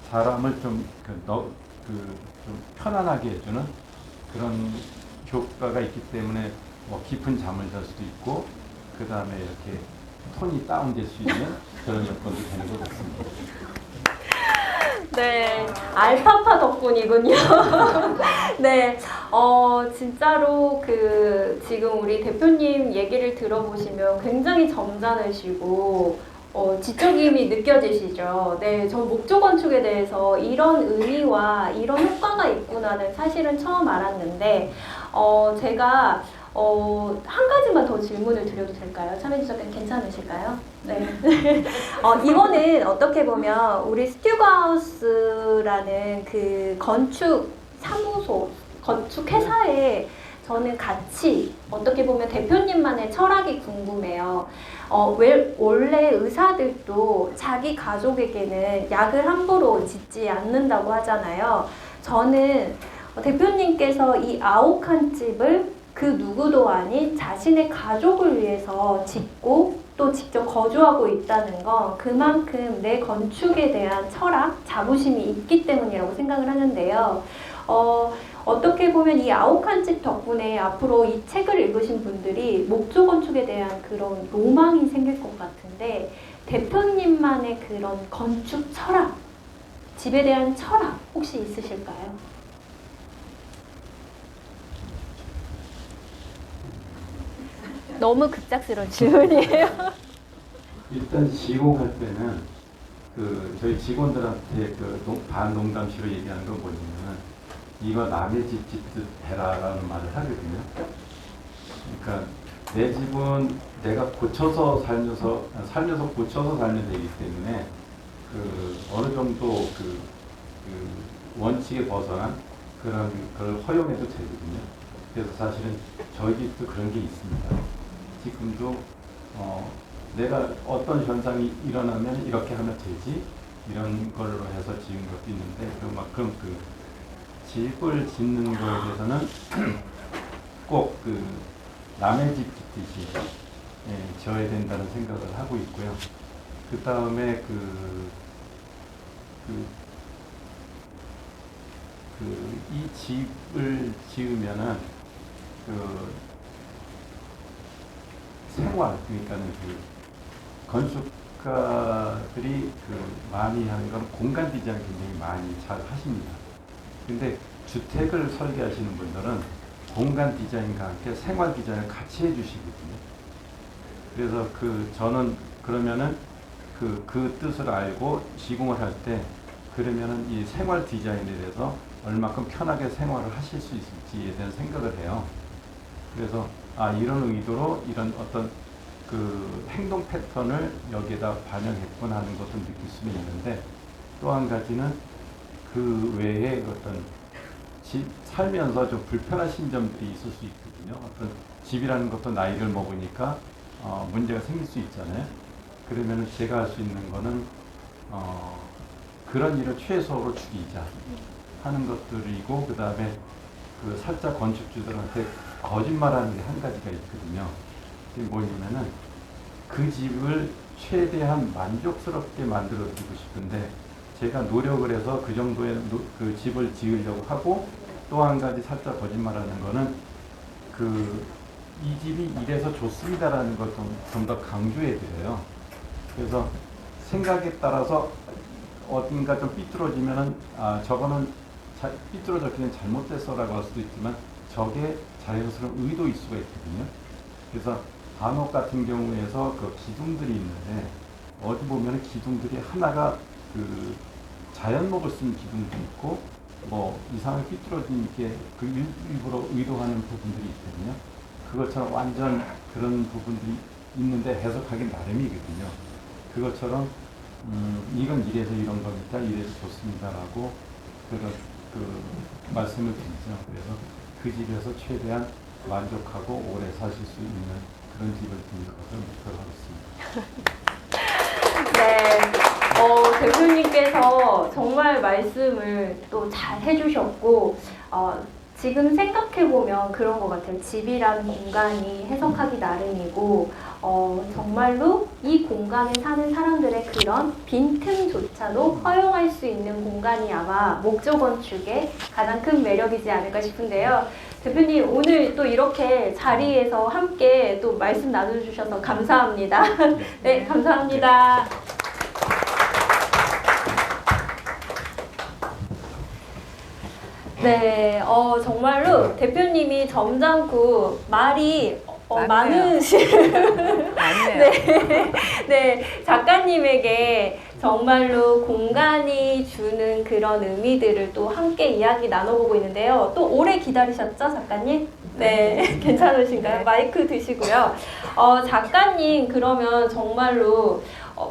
사람을 좀 편안하게 해주는 그런 효과가 있기 때문에 뭐 깊은 잠을 잘 수도 있고 그 다음에 이렇게 톤이 다운될 수 있는 그런 여건도 되는 것 같습니다. 네, 알파파 덕분이군요. 네, 진짜로 지금 우리 대표님 얘기를 들어보시면 굉장히 점잖으시고, 지적임이 느껴지시죠? 네, 전 목조 건축에 대해서 이런 의미와 이런 효과가 있구나는 사실은 처음 알았는데, 제가 한 가지만 더 질문을 드려도 될까요? 참여해 주셔서 괜찮으실까요? 네. 이거는 어떻게 보면 우리 스튜가우스라는 그 건축 사무소, 건축 회사에 저는 같이 어떻게 보면 대표님만의 철학이 궁금해요. 왜 원래 의사들도 자기 가족에게는 약을 함부로 짓지 않는다고 하잖아요. 저는 대표님께서 이 아오칸집을 그 누구도 아닌 자신의 가족을 위해서 짓고 또 직접 거주하고 있다는 건 그만큼 내 건축에 대한 철학, 자부심이 있기 때문이라고 생각을 하는데요. 어떻게 보면 이 아오칸집 덕분에 앞으로 이 책을 읽으신 분들이 목조 건축에 대한 그런 로망이 생길 것 같은데, 대표님만의 그런 건축 철학, 집에 대한 철학 혹시 있으실까요? 너무 급작스러운 질문이에요. 일단 시공할 때는 저희 직원들한테 반농담식으로 얘기하는 건 뭐냐면 이거 남의 집 짓듯 해라라는 말을 하거든요. 그러니까 내 집은 내가 고쳐서 살면서 고쳐서 살면 되기 때문에 어느 정도 그 원칙에 벗어난 그런 걸 허용해도 되거든요. 그래서 사실은 저희 집도 그런 게 있습니다. 지금도 내가 어떤 현상이 일어나면 이렇게 하면 되지 이런 걸로 해서 지은 것도 있는데 그만큼 집을 짓는 거에 대해서는 꼭 남의 집 짓듯이 지어야 된다는 생각을 하고 있고요. 그 다음에 이 집을 지으면은 생활, 그러니까는 건축가들이 많이 하는 건 공간 디자인 굉장히 많이 잘 하십니다. 근데 주택을 설계하시는 분들은 공간 디자인과 함께 생활 디자인을 같이 해주시거든요. 그래서 저는 그러면은 그 뜻을 알고 시공을 할 때 그러면은 이 생활 디자인에 대해서 얼마큼 편하게 생활을 하실 수 있을지에 대한 생각을 해요. 그래서 이런 의도로 이런 어떤 행동 패턴을 여기에다 반영했구나 하는 것도 느낄 수는 있는데, 또 한 가지는 그 외에 어떤 살면서 좀 불편하신 점들이 있을 수 있거든요. 어떤 집이라는 것도 나이를 먹으니까 문제가 생길 수 있잖아요. 그러면 제가 할 수 있는 거는 그런 일을 최소로 줄이자 하는 것들이고, 그 다음에 살짝 건축주들한테 거짓말하는 게 한 가지가 있거든요. 그게 뭐냐면은 그 집을 최대한 만족스럽게 만들어주고 싶은데 제가 노력을 해서 그 정도의 그 집을 지으려고 하고, 또 한 가지 살짝 거짓말하는 거는 이 집이 이래서 좋습니다라는 걸 좀 더 강조해 드려요. 그래서 생각에 따라서 어딘가 좀 삐뚤어지면은 저거는 삐뚤어졌기는 잘못됐어라고 할 수도 있지만 저게 자연스러운 의도일 수가 있거든요. 그래서 간혹 같은 경우에서 기둥들이 있는데 어디 보면은 기둥들이 하나가 자연목을 쓴 기둥도 있고 뭐 이상하게 삐뚤어진 게 일부러 의도하는 부분들이 있거든요. 그것처럼 완전 그런 부분들이 있는데 해석하기 나름이거든요. 그것처럼 이건 이래서 이런 겁니다. 이래서 좋습니다라고 말씀을 드리죠. 그래서 그 집에서 최대한 만족하고 오래 사실 수 있는 그런 집을 짓는 것을 목표로 하겠습니다. 네, 대표님께서 정말 말씀을 또 잘 해주셨고, 지금 생각해보면 그런 것 같아요. 집이라는 공간이 해석하기 나름이고, 정말로 이 공간에 사는 사람들의 그런 빈틈조차도 허용할 수 있는 공간이 아마 목조 건축의 가장 큰 매력이지 않을까 싶은데요. 대표님, 오늘 또 이렇게 자리에서 함께 또 말씀 나눠주셔서 감사합니다. 네, 감사합니다. 네, 정말로 대표님이 점잖고 말이 많으신 좋네요. 네, 작가님에게 정말로 공간이 주는 그런 의미들을 또 함께 이야기 나눠보고 있는데요. 또 오래 기다리셨죠, 작가님? 네, 괜찮으신가요? 네. 마이크 드시고요. 작가님, 그러면 정말로,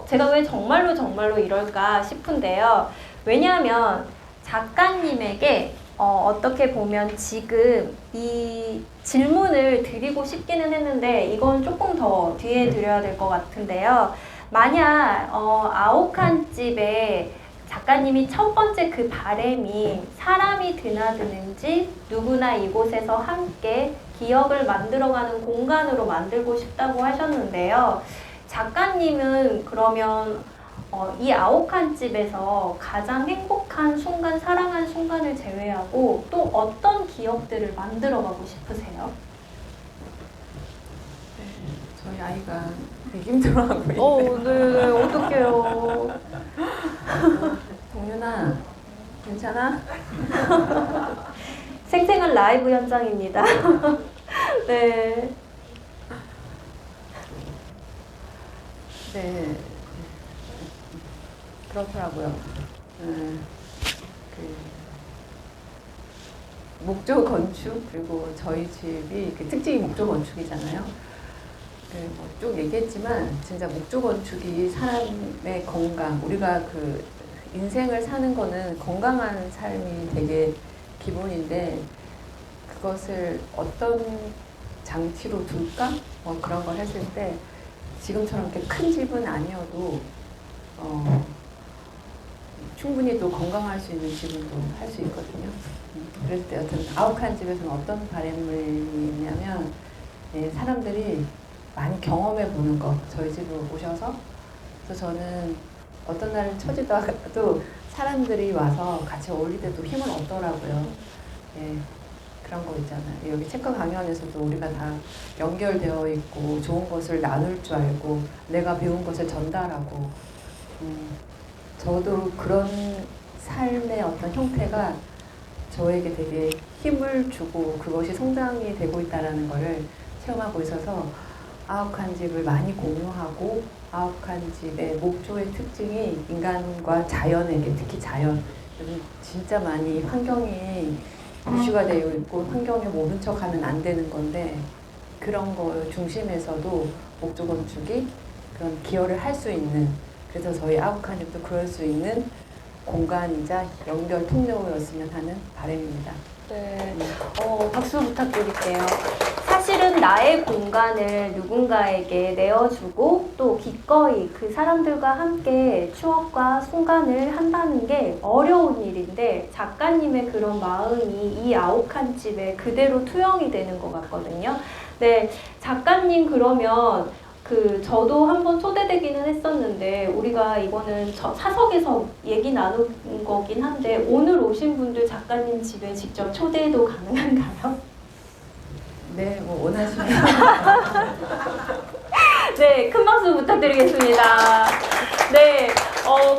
제가 왜 정말로 이럴까 싶은데요. 왜냐하면 작가님에게 어떻게 보면 지금 이 질문을 드리고 싶기는 했는데 이건 조금 더 뒤에 드려야 될 것 같은데요. 만약 아오칸집에 작가님이 첫 번째 그 바램이 사람이 드나드는지 누구나 이곳에서 함께 기억을 만들어가는 공간으로 만들고 싶다고 하셨는데요. 작가님은 그러면 이 아오칸집에서 가장 행복한 순간, 사랑한 순간을 제외하고 또 어떤 기억들을 만들어가고 싶으세요? 저희 아이가 되게 힘들어하고 있는데. 네, 어떡해요. 동윤아, 괜찮아? 생생한 라이브 현장입니다. 네. 네. 그렇더라고요. 목조 건축, 그리고 저희 집이 그 특징이 목조 건축이잖아요. 쭉 얘기했지만 진짜 목조 건축이 사람의 건강, 우리가 그 인생을 사는 거는 건강한 삶이 되게 기본인데 그것을 어떤 장치로 둘까? 뭐 그런 걸 했을 때 지금처럼 이렇게 큰 집은 아니어도 충분히 또 건강할 수 있는 집은 또 할 수 있거든요. 그랬을 때 여튼 아욱한 집에서는 어떤 바람이 있냐면 사람들이 많이 경험해 보는 거, 저희 집으로 오셔서. 그래서 저는 어떤 날은 처지도 사람들이 와서 같이 어울릴 때도 힘을 얻더라고요. 예, 그런 거 있잖아요. 여기 체크 강연에서도 우리가 다 연결되어 있고 좋은 것을 나눌 줄 알고 내가 배운 것을 전달하고 저도 그런 삶의 어떤 형태가 저에게 되게 힘을 주고 그것이 성장이 되고 있다는 것을 체험하고 있어서 아욱한 집을 많이 공유하고 아욱한 집의 목조의 특징이 인간과 자연에게, 특히 자연, 요즘 진짜 많이 환경이 이슈가 되어 있고 환경에 모른 척하면 안 되는 건데 그런 거 중심에서도 목조 건축이 그런 기여를 할 수 있는, 그래서 저희 아욱한 집도 그럴 수 있는 공간이자 연결 통로였으면 하는 바람입니다. 네, 박수 부탁드릴게요. 사실은 나의 공간을 누군가에게 내어주고 또 기꺼이 그 사람들과 함께 추억과 순간을 한다는 게 어려운 일인데 작가님의 그런 마음이 이 아욱한 집에 그대로 투영이 되는 것 같거든요. 네, 작가님 그러면 저도 한번 초대되기는 했었는데 우리가 이거는 사석에서 얘기 나눈 거긴 한데 오늘 오신 분들 작가님 집에 직접 초대도 가능한가요? 네, 뭐 원하시면. 네, 큰 박수 부탁드리겠습니다. 네,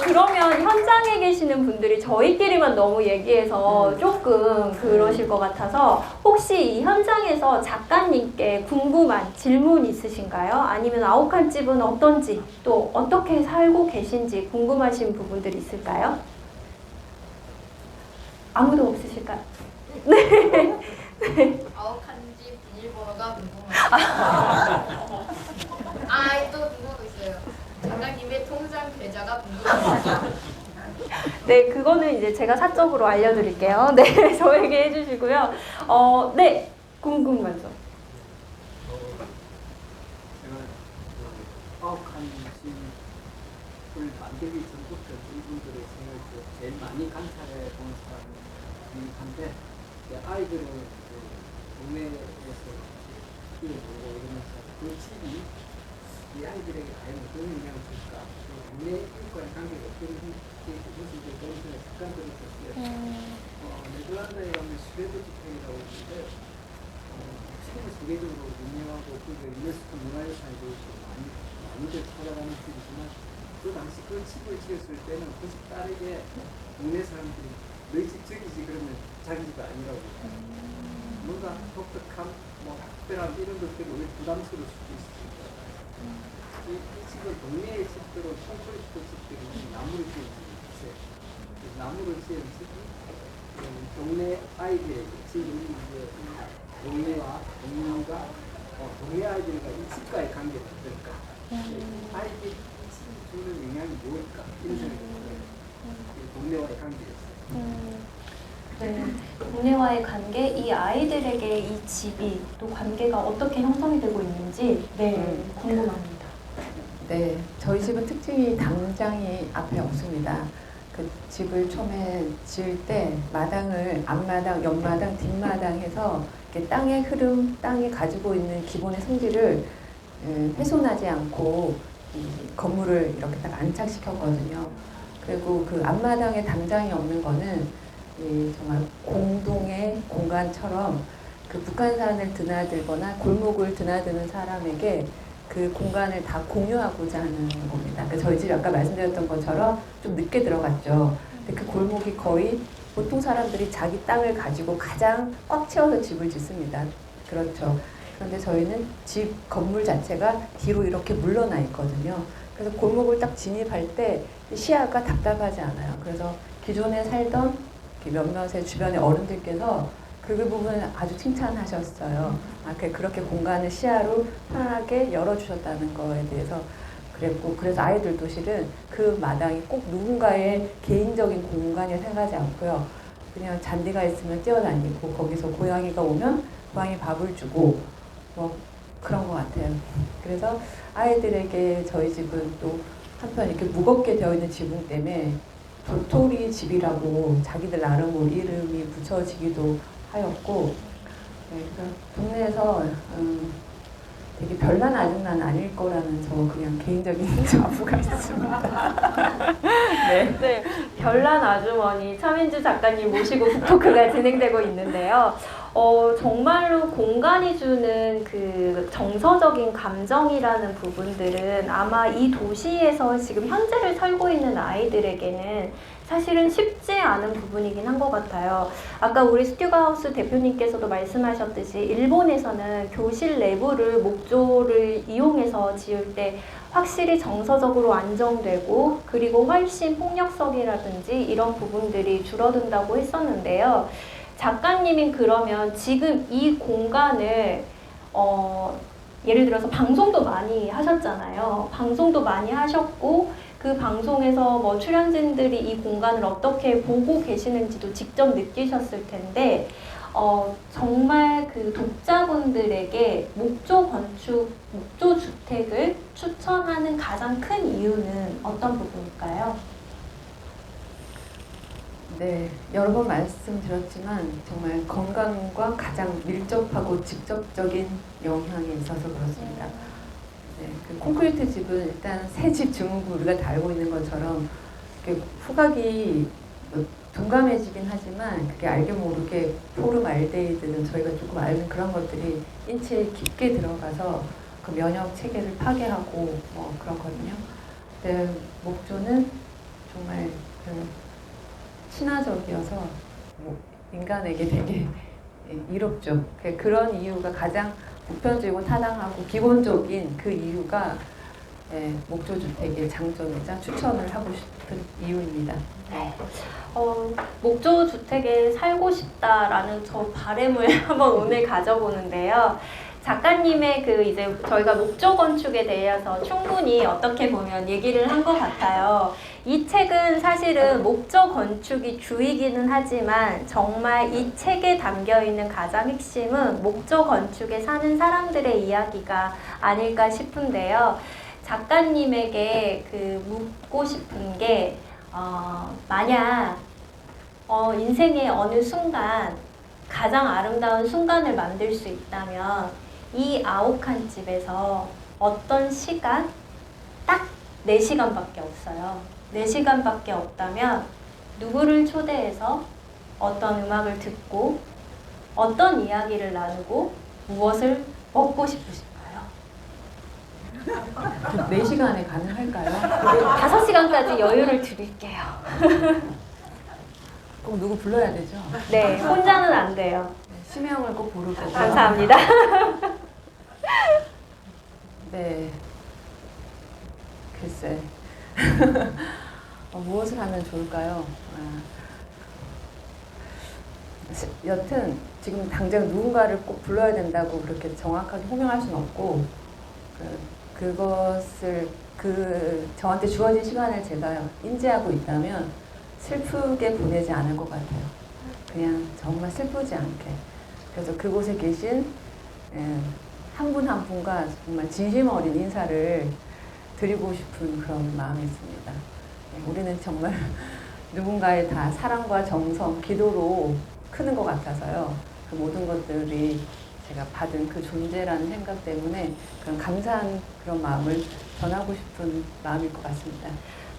그러면 현장에 계시는 분들이 저희끼리만 너무 얘기해서 조금 그러실 것 같아서 혹시 이 현장에서 작가님께 궁금한 질문 있으신가요? 아니면 아욱한 집은 어떤지 또 어떻게 살고 계신지 궁금하신 부분들 있을까요? 아무도 없으실까요? 네. 아욱한집 비밀번호가 궁금해요. 또 궁금한 거 있어요. 작가님의 통장 계좌가 궁금해요. 네, 그거는 이제 제가 사적으로 알려드릴게요. 네, 저에게 해주시고요. 네, 궁금한 점. 제가 아욱한 집을 만들기 전부터 이분들의 생활을 제일 많이 관찰해 본 사람이 한데 아이들을 동네에서 키워보고 이러면서 그 집이 이 아이들에게 과연 어떤 영향을 줄까? 동네 인과의 관계가 어떤 무슨 동선의 습관들을 썼어요. 네덜란드에 가면 스웨드 집행이라고 있는데 칩을 세계적으로 유명하고 그게 유네스코 문화유산이 되어서 많이들 찾아가는 집이지만 그 당시 그 집을 지었을 때는 그 집 딸에게 동네 사람들이 너희 집 저기지 그러면 자기 집이 아니라고 뭔가 독특함, 뭐 특별함 이런 것들이 왜 부담스러울 수도 있습니다. 이 집은 동네의 집들은 콘크리트 집들이 나무를 지은 집이 있어요. 나무를 지은 집이 동네 아이들에게 지금 동네와 동네가 동네 아이들과 이 집과의 관계가 어떨까? 아이들이 이 집이 주는 영향이 뭘까? 이런 생각이 들어요. 동네와의 관계였어요. 네, 동네와의 관계, 이 아이들에게 이 집이 또 관계가 어떻게 형성이 되고 있는지 궁금합니다. 네, 저희 집은 특징이 담장이 앞에 없습니다. 그 집을 처음에 지을 때 마당을 앞마당, 옆마당, 뒷마당 해서 이렇게 땅의 흐름, 땅이 가지고 있는 기본의 성질을 훼손하지 않고 이 건물을 이렇게 딱 안착시켰거든요. 그리고 그 앞마당에 담장이 없는 거는 정말 공동의 공간처럼 그 북한산을 드나들거나 골목을 드나드는 사람에게 그 공간을 다 공유하고자 하는 겁니다. 그러니까 저희 집 아까 말씀드렸던 것처럼 좀 늦게 들어갔죠. 근데 그 골목이 거의 보통 사람들이 자기 땅을 가지고 가장 꽉 채워서 집을 짓습니다. 그렇죠. 그런데 저희는 집 건물 자체가 뒤로 이렇게 물러나 있거든요. 그래서 골목을 딱 진입할 때 시야가 답답하지 않아요. 그래서 기존에 살던 몇몇의 주변의 어른들께서 그 부분을 아주 칭찬하셨어요. 그렇게 공간을 시야로 편하게 열어주셨다는 거에 대해서 그랬고, 그래서 아이들도 실은 그 마당이 꼭 누군가의 개인적인 공간이 생각하지 않고요. 그냥 잔디가 있으면 뛰어다니고, 거기서 고양이가 오면 고양이 밥을 주고, 뭐 그런 것 같아요. 그래서 아이들에게 저희 집은 또 한편 이렇게 무겁게 되어 있는 지붕 때문에 도토리 집이라고 자기들 나름으로 이름이 붙여지기도 하였고, 네, 동네에서 되게 별난 아줌마는 아닐 거라는 저 그냥 개인적인 자부가 있습니다. 네, 별난 아주머니 차민주 작가님 모시고 북토크가 진행되고 있는데요. 정말로 공간이 주는 그 정서적인 감정이라는 부분들은 아마 이 도시에서 지금 현재를 살고 있는 아이들에게는 사실은 쉽지 않은 부분이긴 한 것 같아요. 아까 우리 스튜가우스 대표님께서도 말씀하셨듯이 일본에서는 교실 내부를 목조를 이용해서 지을 때 확실히 정서적으로 안정되고 그리고 훨씬 폭력성이라든지 이런 부분들이 줄어든다고 했었는데요. 작가님이 그러면 지금 이 공간을 예를 들어서 방송도 많이 하셨잖아요. 방송도 많이 하셨고 그 방송에서 뭐 출연진들이 이 공간을 어떻게 보고 계시는지도 직접 느끼셨을 텐데 정말 그 독자분들에게 목조 건축, 목조 주택을 추천하는 가장 큰 이유는 어떤 부분일까요? 네, 여러 번 말씀드렸지만 정말 건강과 가장 밀접하고 직접적인 영향이 있어서 그렇습니다. 네, 그 콘크리트 집은 일단 새 집 증후군 우리가 다 알고 있는 것처럼 후각이 둔감해지긴 하지만 그게 알게 모르게 포름알데히드는 저희가 조금 아는 그런 것들이 인체에 깊게 들어가서 그 면역 체계를 파괴하고 뭐 그렇거든요. 근데 목조는 정말 친화적이어서 인간에게 되게 이롭죠. 그런 이유가 가장 보편적이고 타당하고 기본적인 그 이유가 목조주택의 장점이자 추천을 하고 싶은 이유입니다. 네. 목조 주택에 살고 싶다라는 저 바람을 한번 오늘 가져보는데요. 작가님의 그 이제 저희가 목조 건축에 대해서 충분히 어떻게 보면 얘기를 한 것 같아요. 이 책은 사실은 목조 건축이 주이기는 하지만 정말 이 책에 담겨 있는 가장 핵심은 목조 건축에 사는 사람들의 이야기가 아닐까 싶은데요. 작가님에게 그 묻고 싶은 게 만약 인생의 어느 순간 가장 아름다운 순간을 만들 수 있다면 이 아오칸 집에서 어떤 시간? 딱 4시간밖에 없어요. 4시간밖에 없다면 누구를 초대해서 어떤 음악을 듣고 어떤 이야기를 나누고 무엇을 먹고 싶으실까요? 4시간에 가능할까요? 5시간까지 여유를 드릴게요. 꼭 누구 불러야 되죠? 네, 혼자는 안 돼요. 심형을 꼭 부를 거고. 감사합니다. 네. 글쎄. 무엇을 하면 좋을까요? 여튼 지금 당장 누군가를 꼭 불러야 된다고 그렇게 정확하게 호명할 수는 없고 그것을 저한테 주어진 시간을 제가 인지하고 있다면 슬프게 보내지 않을 것 같아요. 그냥 정말 슬프지 않게. 그래서 그곳에 계신 한 분 한 분과 정말 진심 어린 인사를 드리고 싶은 그런 마음이 있습니다. 우리는 정말 누군가의 다 사랑과 정성, 기도로 크는 것 같아서요. 그 모든 것들이 제가 받은 그 존재라는 생각 때문에 그런 감사한 그런 마음을 전하고 싶은 마음일 것 같습니다.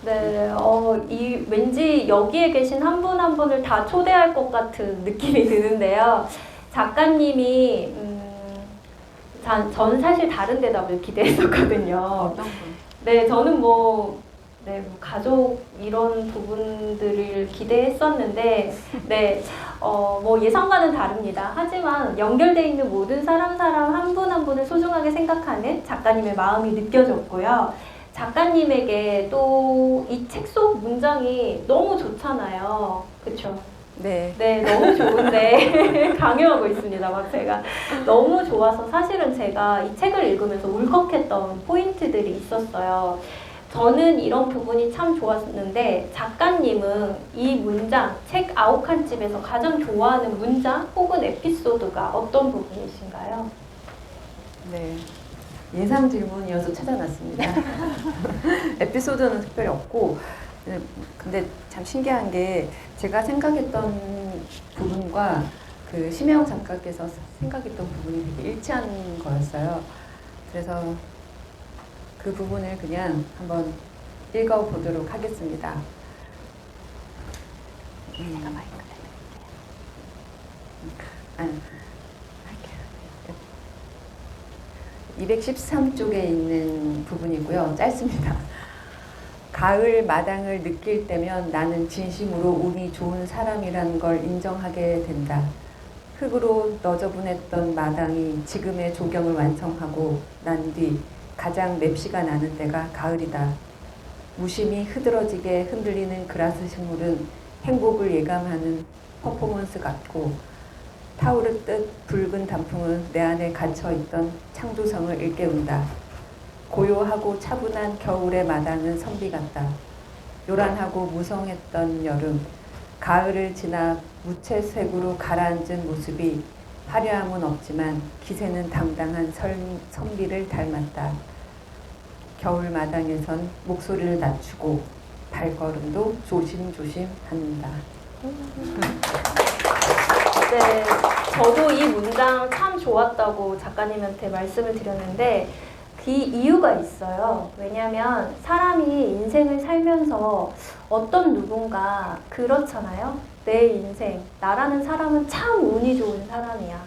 네, 왠지 여기에 계신 한 분 한 분을 다 초대할 것 같은 느낌이 드는데요. 작가님이, 저는 사실 다른 대답을 기대했었거든요. 어떤 분? 네, 저는 뭐 가족 이런 부분들을 기대했었는데, 네, 뭐 예상과는 다릅니다. 하지만 연결되어 있는 모든 사람 한 분 한 분을 소중하게 생각하는 작가님의 마음이 느껴졌고요. 작가님에게 또 이 책 속 문장이 너무 좋잖아요. 그쵸? 네. 네, 너무 좋은데 강요하고 있습니다. 막 제가 너무 좋아서 사실은 제가 이 책을 읽으면서 울컥했던 포인트들이 있었어요. 저는 이런 부분이 참 좋았는데 작가님은 이 문장, 책 아홉칸집에서 가장 좋아하는 문장 혹은 에피소드가 어떤 부분이신가요? 네. 예상 질문이어서 찾아놨습니다. 에피소드는 특별히 없고, 근데 참 신기한 게 제가 생각했던 부분과 그 심혜영 작가께서 생각했던 부분이 되게 일치한 거였어요. 그래서 그 부분을 그냥 한번 읽어보도록 하겠습니다. 제가 마이크를 213쪽에 있는 부분이고요. 짧습니다. 가을 마당을 느낄 때면 나는 진심으로 운이 좋은 사람이란 걸 인정하게 된다. 흙으로 너저분했던 마당이 지금의 조경을 완성하고 난 뒤 가장 맵시가 나는 때가 가을이다. 무심히 흐드러지게 흔들리는 그라스 식물은 행복을 예감하는 퍼포먼스 같고 타오르듯 붉은 단풍은 내 안에 갇혀있던 창조성을 일깨운다. 고요하고 차분한 겨울의 마당은 선비 같다. 요란하고 무성했던 여름, 가을을 지나 무채색으로 가라앉은 모습이 화려함은 없지만 기세는 당당한 선비를 닮았다. 겨울 마당에선 목소리를 낮추고 발걸음도 조심조심 하는다. 네, 저도 이 문장 참 좋았다고 작가님한테 말씀을 드렸는데 그 이유가 있어요. 왜냐하면 사람이 인생을 살면서 어떤 누군가 그렇잖아요. 내 인생, 나라는 사람은 참 운이 좋은 사람이야.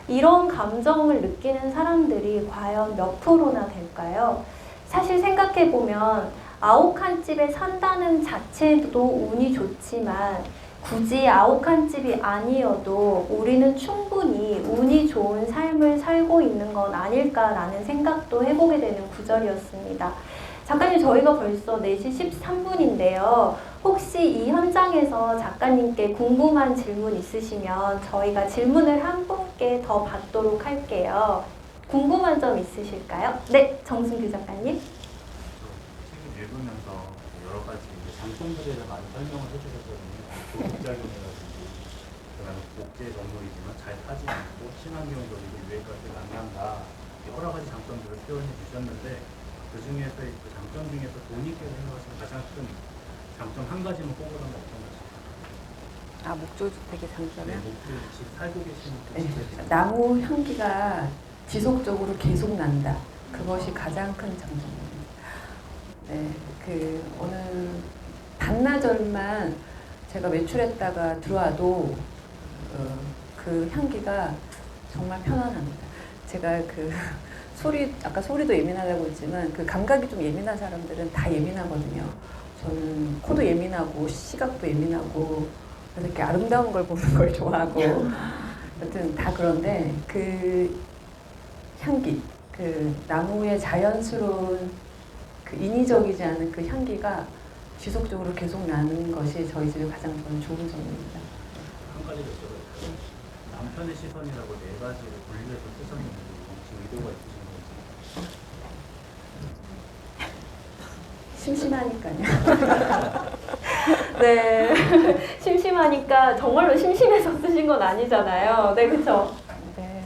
이런 감정을 느끼는 사람들이 과연 몇 프로나 될까요? 사실 생각해보면 아홉칸집에 산다는 자체도 운이 좋지만 굳이 아홉칸집이 아니어도 우리는 충분히 운이 좋은 삶을 살고 있는 건 아닐까라는 생각도 해보게 되는 구절이었습니다. 작가님, 저희가 벌써 4시 13분인데요. 혹시 이 현장에서 작가님께 궁금한 질문 있으시면 저희가 질문을 한 분께 더 받도록 할게요. 궁금한 점 있으실까요? 네, 정순규 작가님. 책을 읽으면서 여러 가지 장점들에 대해서 많이 설명을 해주셨거든요. 부작용이라든지 그다음에 목재 건물이지만 잘 타지 않고 친환경적이고 유해가스를 낭비한다. 여러 가지 장점들을 표현해 주셨는데 그 중에서 그 장점 중에서 본인께서 생각하시는 가장 큰 장점 한 가지만 꼽으라면 어떤 것일까요? 목조주택의 장점은? 네, 목재 집 살고 계시는 그 네, 집에 나무 향기가 지속적으로 계속 난다. 그것이 가장 큰 장점입니다. 네, 오늘 반나절만 제가 외출했다가 들어와도 그 향기가 정말 편안합니다. 제가 아까 소리도 예민하다고 했지만 그 감각이 좀 예민한 사람들은 다 예민하거든요. 저는 코도 예민하고 시각도 예민하고 그래서 이렇게 아름다운 걸 보는 걸 좋아하고 여튼 다 그런데 그 향기, 그 나무의 자연스러운 그 인위적이지 않은 그 향기가 지속적으로 계속 나는 것이 저희 집의 가장 저는 좋은 점입니다. 한 가지 더 여쭤볼까요? 남편의 시선이라고 네 가지를 분리해서 쓰셨는데 혹시 의도가 있으신 건지? 심심하니까요. 네. 심심하니까 정말로 심심해서 쓰신 건 아니잖아요. 네, 그쵸? 네.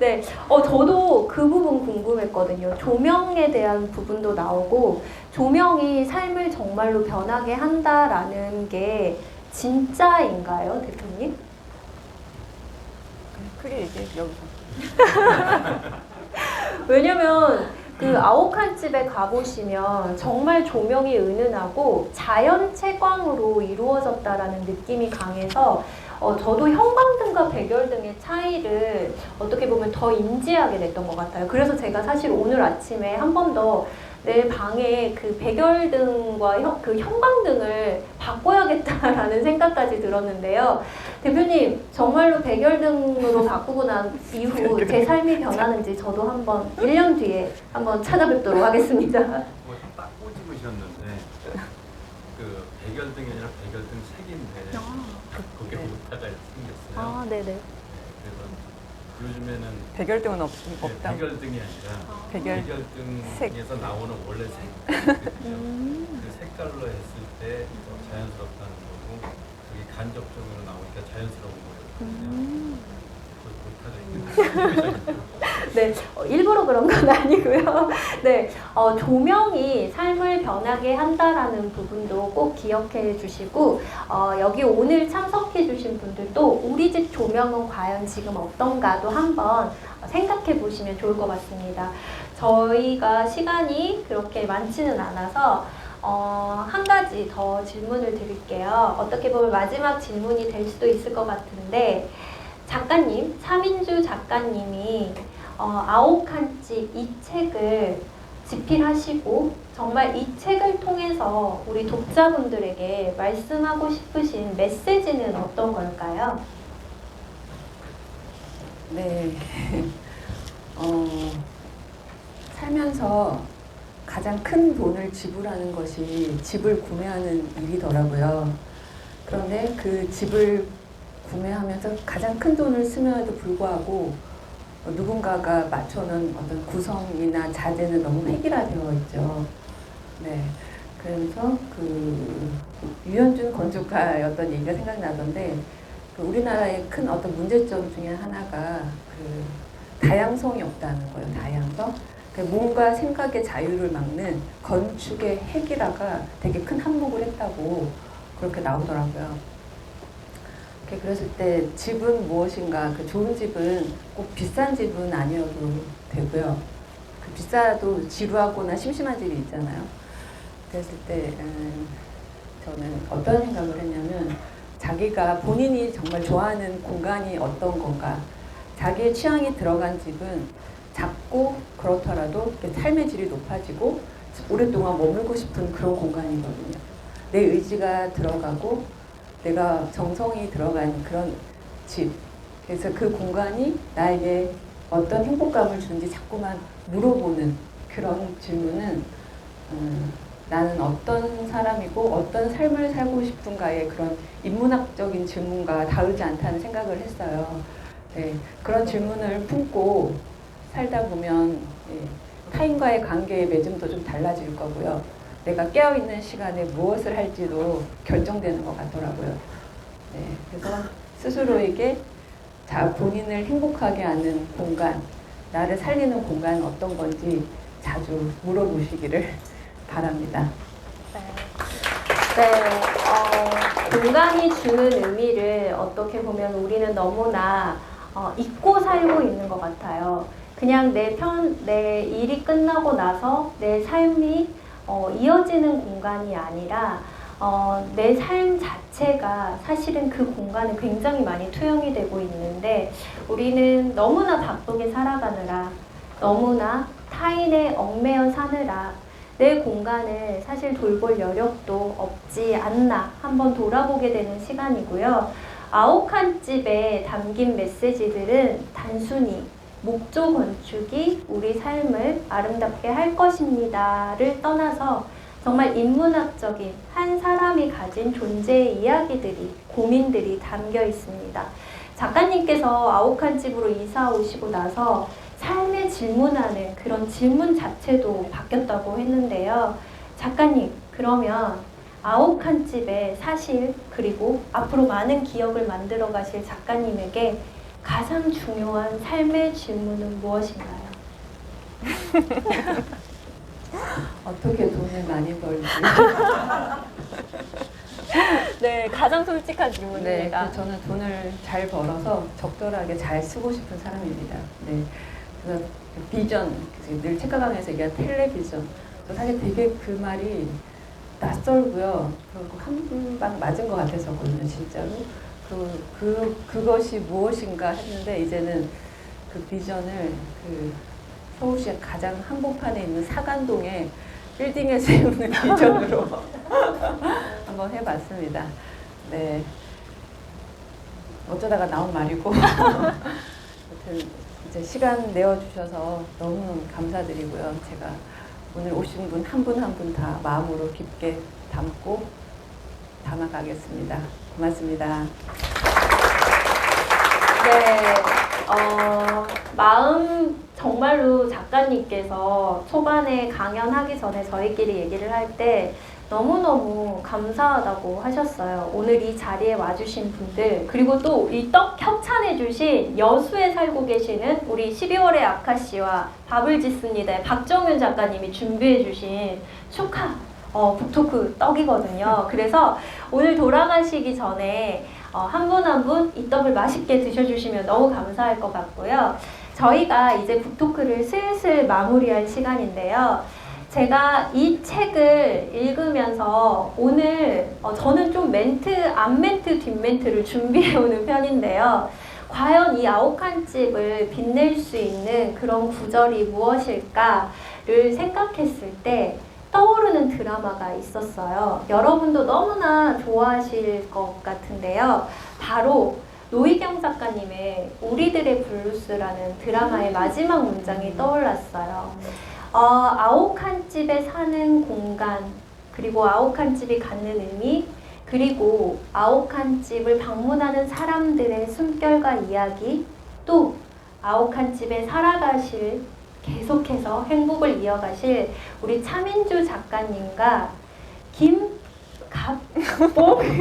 네. 저도 그 부분 궁금했거든요. 조명에 대한 부분도 나오고, 조명이 삶을 정말로 변하게 한다라는 게 진짜인가요, 대표님? 크게 얘기해 여기서. 왜냐면 그 아오칸집에 가보시면 정말 조명이 은은하고 자연 채광으로 이루어졌다라는 느낌이 강해서 저도 형광등과 백열등의 차이를 어떻게 보면 더 인지하게 됐던 것 같아요. 그래서 제가 사실 오늘 아침에 한 번 더 내 방에 그 백열등과 그 형광등을 바꿔야겠다라는 생각까지 들었는데요. 대표님, 정말로 백열등으로 바꾸고 난 이후 제 삶이 변하는지 저도 한번 1년 뒤에 한번 찾아뵙도록 하겠습니다. 딱 꼬집으셨는데 그 백열등이 아니라 백열등 색인데 그게 오타가 생겼어요. 아, 네네. 그래서 요즘에는 백열등은 없다. 백열등이 아니라 백열 백열등에서 나오는 원래 색깔 그 색깔로 했을 때 자연스럽다는 거고 그게 간접적으로 나오니까 자연스러운 거예요. 오타가 있는 네, 일부러 그런 건 아니고요. 네, 조명이 삶을 변하게 한다라는 부분도 꼭 기억해 주시고, 여기 오늘 참석해 주신 분들도 우리 집 조명은 과연 지금 어떤가도 한번 생각해 보시면 좋을 것 같습니다. 저희가 시간이 그렇게 많지는 않아서 한 가지 더 질문을 드릴게요. 어떻게 보면 마지막 질문이 될 수도 있을 것 같은데, 작가님, 차민주 작가님이 아오칸집 이 책을 집필하시고 정말 이 책을 통해서 우리 독자분들에게 말씀하고 싶으신 메시지는 어떤 걸까요? 네. 살면서 가장 큰 돈을 지불하는 것이 집을 구매하는 일이더라고요. 그런데 그 집을 구매하면서 가장 큰 돈을 쓰면에도 불구하고 누군가가 맞춰놓은 어떤 구성이나 자재는 너무 획일화되어 있죠. 네. 그래서 그 유현준 건축가의 어떤 얘기가 생각나던데, 그 우리나라의 큰 어떤 문제점 중에 하나가 그 다양성이 없다는 거예요. 다양성. 뭔가 생각의 자유를 막는 건축의 획일화가 되게 큰 한몫을 했다고 그렇게 나오더라고요. 그랬을 때 집은 무엇인가, 그 좋은 집은 꼭 비싼 집은 아니어도 되고요. 그 비싸도 지루하거나 심심한 집이 있잖아요. 그랬을 때 저는 어떤 생각을 했냐면, 자기가 본인이 정말 좋아하는 공간이 어떤 건가, 자기의 취향이 들어간 집은 작고 그렇더라도 삶의 질이 높아지고 오랫동안 머물고 싶은 그런 공간이거든요. 내 의지가 들어가고 내가 정성이 들어간 그런 집. 그래서 그 공간이 나에게 어떤 행복감을 주는지 자꾸만 물어보는 그런 질문은 나는 어떤 사람이고 어떤 삶을 살고 싶은가의 그런 인문학적인 질문과 다르지 않다는 생각을 했어요. 네, 그런 질문을 품고 살다 보면 타인과의 관계의 맺음도 좀 달라질 거고요. 내가 깨어있는 시간에 무엇을 할지도 결정되는 것 같더라고요. 네, 그래서 스스로에게 본인을 행복하게 하는 공간, 나를 살리는 공간은 어떤 건지 자주 물어보시기를 바랍니다. 네, 공간이 주는 의미를 어떻게 보면 우리는 너무나 잊고 살고 있는 것 같아요. 그냥 내 일이 끝나고 나서 내 삶이 이어지는 공간이 아니라 내 삶 자체가 사실은 그 공간에 굉장히 많이 투영이 되고 있는데, 우리는 너무나 바쁘게 살아가느라, 너무나 타인에 얽매여 사느라 내 공간을 사실 돌볼 여력도 없지 않나 한번 돌아보게 되는 시간이고요. 아오칸집에 담긴 메시지들은 단순히 목조 건축이 우리 삶을 아름답게 할 것입니다를 떠나서 정말 인문학적인 한 사람이 가진 존재의 이야기들이, 고민들이 담겨 있습니다. 작가님께서 아욱한 집으로 이사 오시고 나서 삶에 질문하는 그런 질문 자체도 바뀌었다고 했는데요. 작가님, 그러면 아욱한 집의 사실 그리고 앞으로 많은 기억을 만들어 가실 작가님에게 가장 중요한 삶의 질문은 무엇인가요? 어떻게 돈을 많이 벌지? 네, 가장 솔직한 네, 질문입니다. 저는 돈을 잘 벌어서 적절하게 잘 쓰고 싶은 사람입니다. 네, 그래서 비전, 늘 책가강에서 얘기한 텔레비전. 사실 되게 그 말이 낯설고요. 그리고 한 방 맞은 것 같아서거든요, 진짜로. 그것이 무엇인가 했는데 이제는 그 비전을 서울시의 가장 한복판에 있는 사간동에 빌딩에 세우는 비전으로 한번 해봤습니다. 네. 어쩌다가 나온 말이고. 아무튼 이제 시간 내어주셔서 너무 감사드리고요. 제가 오늘 오신 분 한 분 한 분 다 마음으로 깊게 담아가겠습니다. 고맙습니다. 네, 마음 정말로 작가님께서 초반에 강연하기 전에 저희끼리 얘기를 할 때 너무너무 감사하다고 하셨어요. 오늘 이 자리에 와주신 분들, 그리고 또 이 떡 협찬해주신 여수에 살고 계시는 우리 12월의 아카씨와 밥을 짓습니다의 박정윤 작가님이 준비해주신 축하 북토크 떡이거든요. 그래서 오늘 돌아가시기 전에 한 분 한 분 이 떡을 맛있게 드셔주시면 너무 감사할 것 같고요. 저희가 이제 북토크를 슬슬 마무리할 시간인데요. 제가 이 책을 읽으면서 오늘 저는 좀 앞멘트, 뒷멘트를 준비해오는 편인데요. 과연 이 아욱한 집을 빛낼 수 있는 그런 구절이 무엇일까를 생각했을 때 떠오르는 드라마가 있었어요. 여러분도 너무나 좋아하실 것 같은데요. 바로 노희경 작가님의 우리들의 블루스라는 드라마의 마지막 문장이 떠올랐어요. 아욱한 집에 사는 공간, 그리고 아욱한 집이 갖는 의미, 그리고 아욱한 집을 방문하는 사람들의 숨결과 이야기, 또 아욱한 집에 살아가실, 계속해서 행복을 이어가실 우리 차민주 작가님과 김갑봉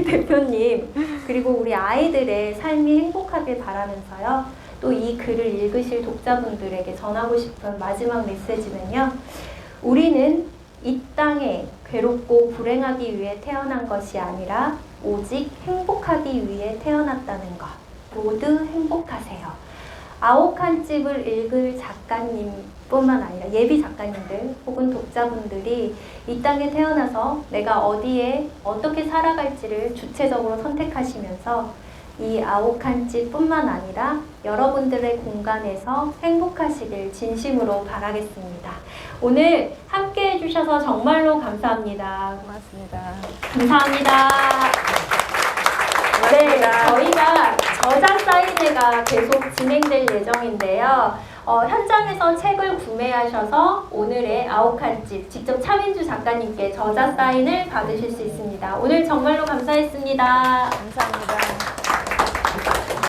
대표님, 그리고 우리 아이들의 삶이 행복하길 바라면서요. 또 이 글을 읽으실 독자분들에게 전하고 싶은 마지막 메시지는요. 우리는 이 땅에 괴롭고 불행하기 위해 태어난 것이 아니라 오직 행복하기 위해 태어났다는 것. 모두 행복하세요. 아욱한 집을 읽을 작가님뿐만 아니라 예비 작가님들 혹은 독자분들이 이 땅에 태어나서 내가 어디에 어떻게 살아갈지를 주체적으로 선택하시면서 이 아욱한 집뿐만 아니라 여러분들의 공간에서 행복하시길 진심으로 바라겠습니다. 오늘 함께 해주셔서 정말로 감사합니다. 고맙습니다. 감사합니다. 네, 저희가 저자 사인회가 계속 진행될 예정인데요. 현장에서 책을 구매하셔서 오늘의 아욱한 집 직접 차민주 작가님께 저자 사인을 받으실 수 있습니다. 오늘 정말로 감사했습니다. 감사합니다.